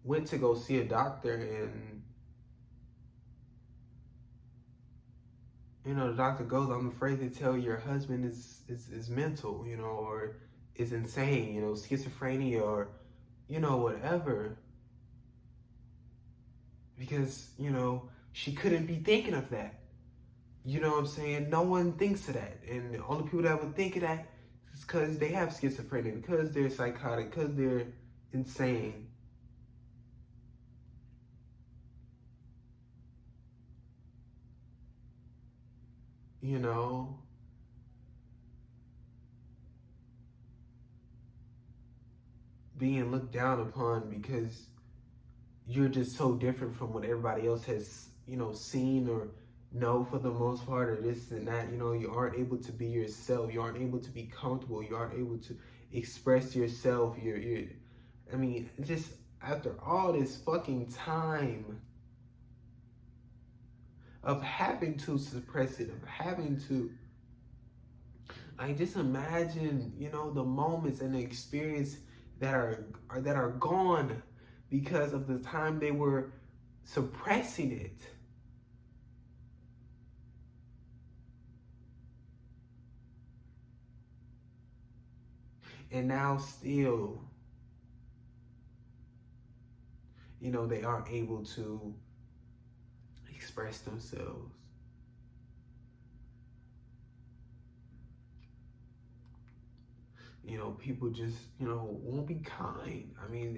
went to go see a doctor, and the doctor goes, "I'm afraid to tell your husband is mental, or is insane, schizophrenia, or whatever." Because, she couldn't be thinking of that. You know what I'm saying? No one thinks of that. And the only people that would think of that is because they have schizophrenia, because they're psychotic, because they're insane. You know? Being looked down upon because you're just so different from what everybody else has, seen or know for the most part, or this and that. You aren't able to be yourself. You aren't able to be comfortable. You aren't able to express yourself. I mean, just after all this fucking time of having to suppress it, of having to, just imagine, the moments and the experience that are gone because of the time they were suppressing it. And now still, they aren't able to express themselves. People just, won't be kind. I mean,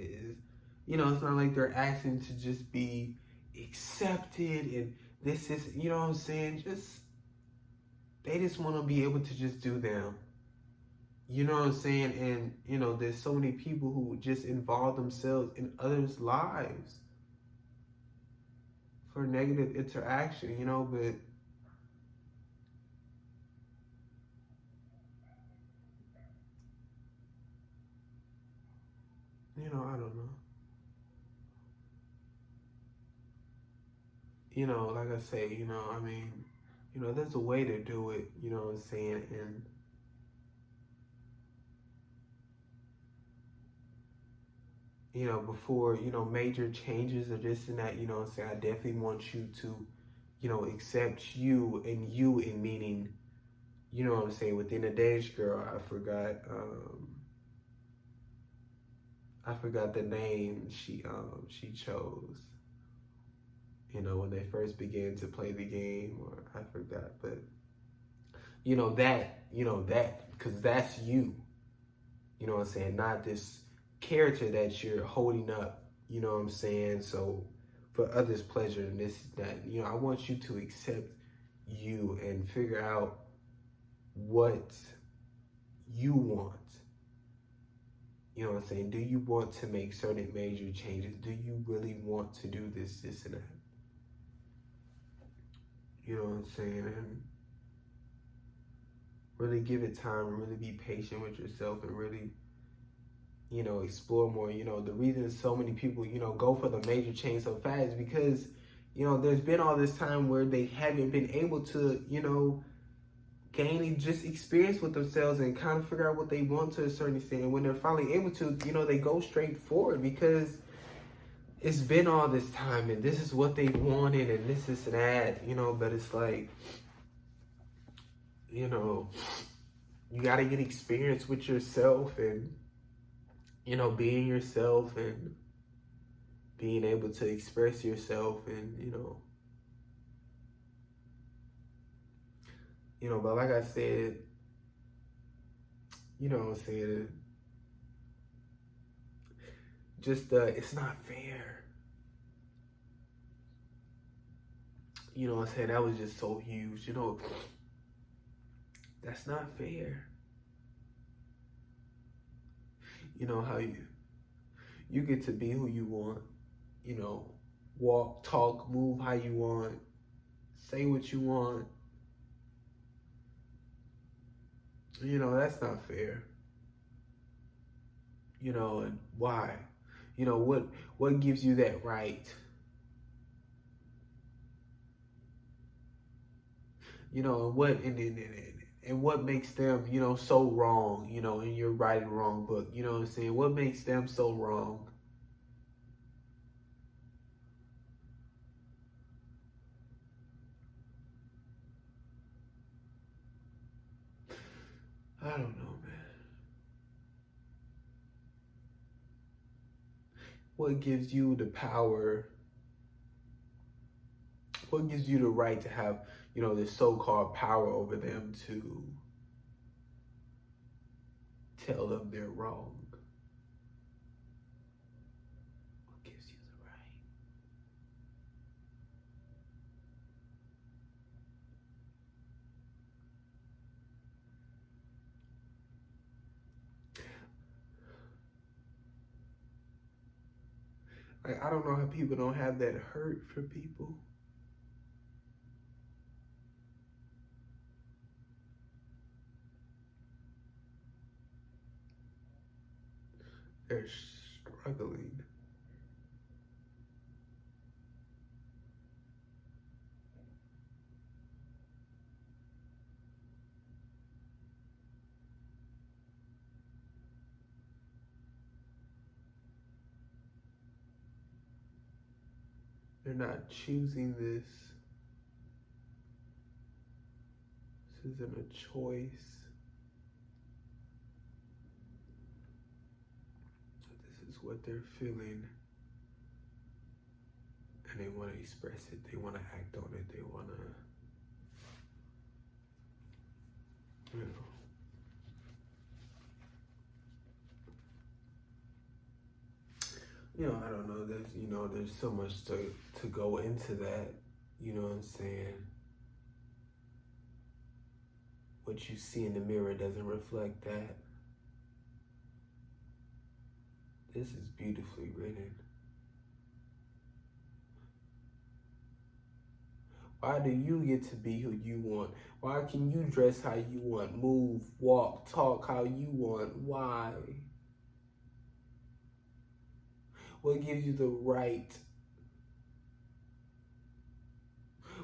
it's not like they're asking to just be accepted and this is, you know what I'm saying? They just want to be able to just do them. You know what I'm saying? And, there's so many people who just involve themselves in others' lives for negative interaction, but I don't know. Like I say, I mean, there's a way to do it, you know what I'm saying? And before, major changes or this and that, what I'm saying, I definitely want you to, accept you and meaning, what I'm saying, within a Danish Girl, I forgot the name she chose. You know, when they first began to play the game, or I forgot, but you know that because that's you. You know what I'm saying? Not this character that you're holding up. You know what I'm saying? So for others' pleasure and this that, you know, I want you to accept you and figure out what you want. You know what I'm saying? Do you want to make certain major changes? Do you really want to do this, and that? You know what I'm saying? And really give it time and really be patient with yourself and really, you know, explore more. You know, the reason so many people, you know, go for the major change so fast is because, you know, there's been all this time where they haven't been able to, you know, gain just experience with themselves and kind of figure out what they want to a certain extent. And when they're finally able to, you know, they go straight forward because it's been all this time and this is what they wanted and this is that, you know, but it's like, you know, you got to get experience with yourself and, you know, being yourself and being able to express yourself and, but like I said, you know what I'm saying, just, it's not fair. You know what I'm saying? That was just so huge, you know, that's not fair. You know how you get to be who you want, you know, walk, talk, move how you want, say what you want. You know, that's not fair. You know, and why? You know, what gives you that right? You know, and what makes them, you know, so wrong, you know, in your right and wrong book, you know what I'm saying? What makes them so wrong? I don't know, man. What gives you the power? What gives you the right to have, you know, this so-called power over them to tell them they're wrong? What gives you the right? Like, I don't know how people don't have that hurt for people. They're struggling. They're not choosing this. This isn't a choice. This is what they're feeling. And they want to express it. They want to act on it. They want to, you know. You know, I don't know. There's so much to go into that. You know what I'm saying? What you see in the mirror doesn't reflect that. This is beautifully written. Why do you get to be who you want? Why can you dress how you want, move, walk, talk how you want? Why? What gives you the right?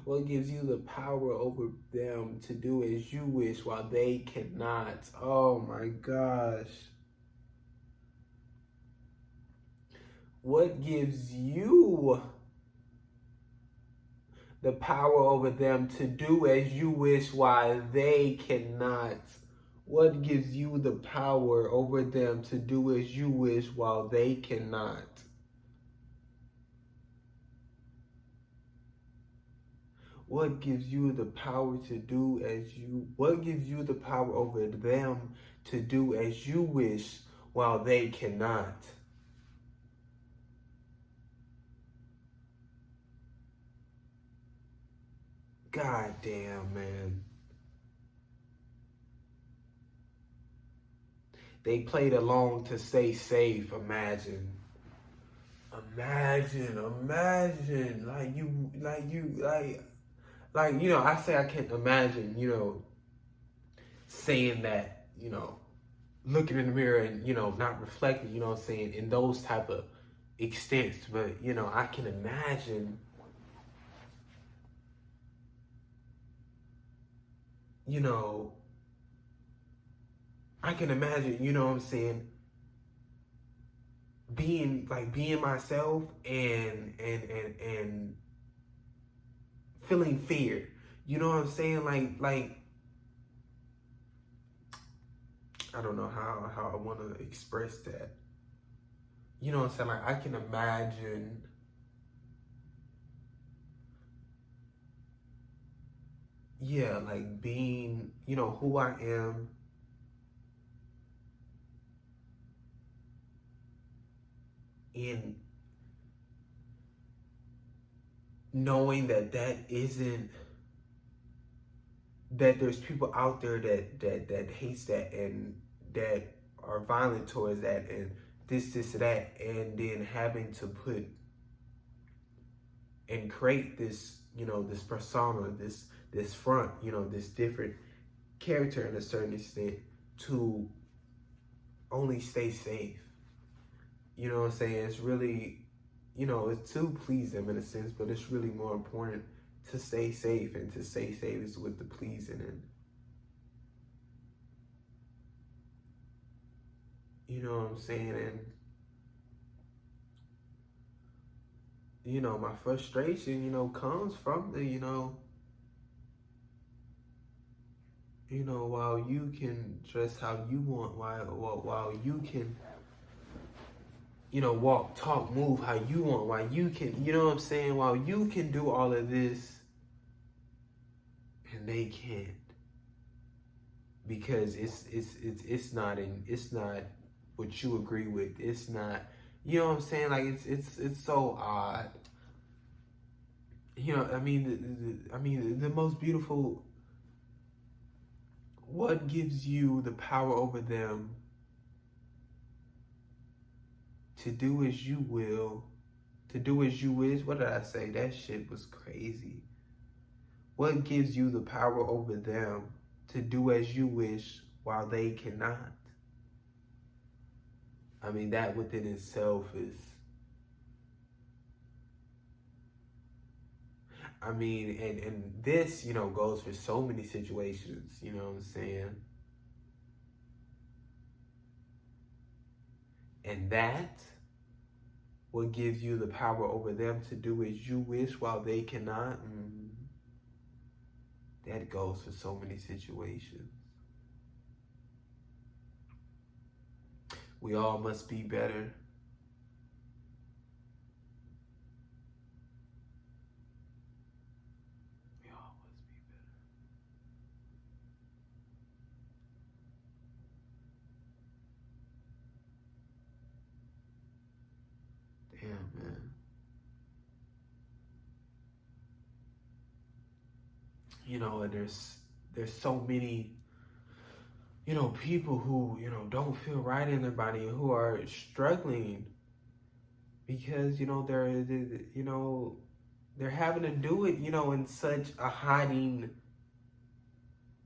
What gives you the power over them to do as you wish while they cannot? Oh my gosh. What gives you the power over them to do as you wish while they cannot? What gives you the power over them to do as you wish while they cannot? what gives you the power to do as you, what gives you the power over them to do as you wish while they cannot? God damn, man. They played along to stay safe. Imagine. Like, you know, I say I can't imagine, you know, saying that, you know, looking in the mirror and, you know, not reflecting, you know what I'm saying, in those type of extents. But, you know, I can imagine, you know, you know what I'm saying, being myself and feeling fear. You know what I'm saying? Like I don't know how I want to express that. You know what I'm saying? Like I can imagine, yeah, like being, you know, who I am in knowing that isn't, that there's people out there that hates that and that are violent towards that and this or that, and then having to put and create this, you know, this persona, this front, you know, this different character in a certain extent to only stay safe. You know what I'm saying? It's really, you know, it's to please them in a sense, but it's really more important to stay safe, and to stay safe is with the pleasing. And you know what I'm saying? And you know, my frustration, you know, comes from the, you know, while you can dress how you want, while you can, you know, walk, talk, move how you want, while you can, you know what I'm saying, while you can do all of this and they can't, because it's not what you agree with. It's not, you know what I'm saying? Like it's so odd. You know, I mean, the most beautiful. What gives you the power over them to do as you will, to do as you wish? What did I say? That shit was crazy. What gives you the power over them to do as you wish while they cannot? I mean, that within itself is, I mean, and this, you know, goes for so many situations, you know what I'm saying? And that, what gives you the power over them to do as you wish while they cannot, that goes for so many situations. We all must be better. We all must be better. Damn, man. You know, and there's so many, you know, people who, you know, don't feel right in their body, who are struggling because, you know, you know, they're having to do it, you know, in such a hiding,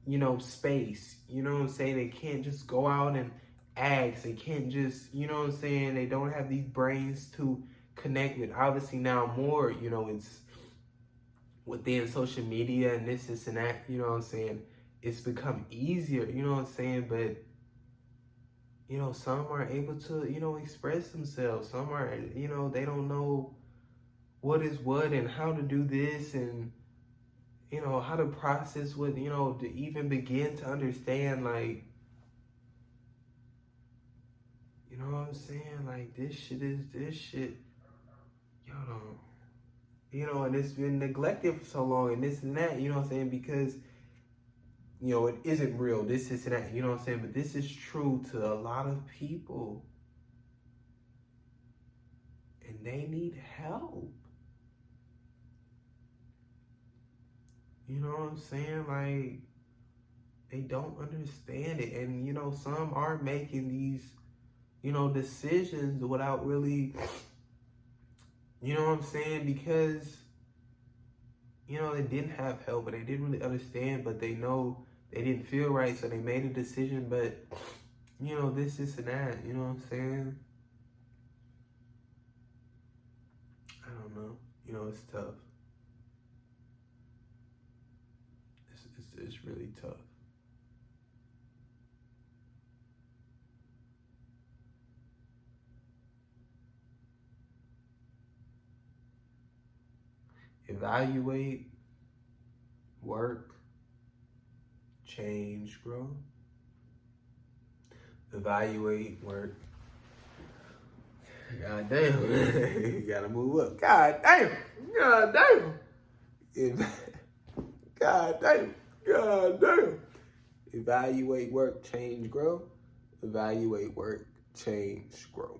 you know, space. You know what I'm saying? They can't just go out and ask. They can't just, you know what I'm saying? They don't have these brains to connect with. Obviously now more, you know, it's within social media and this and that, you know what I'm saying? It's become easier, you know what I'm saying? But, you know, some are able to, you know, express themselves. Some are, you know, they don't know what is what and how to do this and, you know, how to process what, you know, to even begin to understand, like, you know what I'm saying? Like, this shit, y'all don't. you know, and it's been neglected for so long, and this and that, you know what I'm saying? Because, you know, it isn't real, this and that, you know what I'm saying? But this is true to a lot of people, and they need help. You know what I'm saying? Like, they don't understand it. And, you know, some are making these, you know, decisions without really, you know what I'm saying? Because, you know, they didn't have help, but they didn't really understand, but they know they didn't feel right, so they made a decision, but, you know, this and that, you know what I'm saying? I don't know. You know, it's tough. It's really tough. Evaluate, work, change, grow. Evaluate, work. God damn. You gotta move up. God damn. God damn. God damn. God damn. Evaluate, work, change, grow. Evaluate, work, change, grow.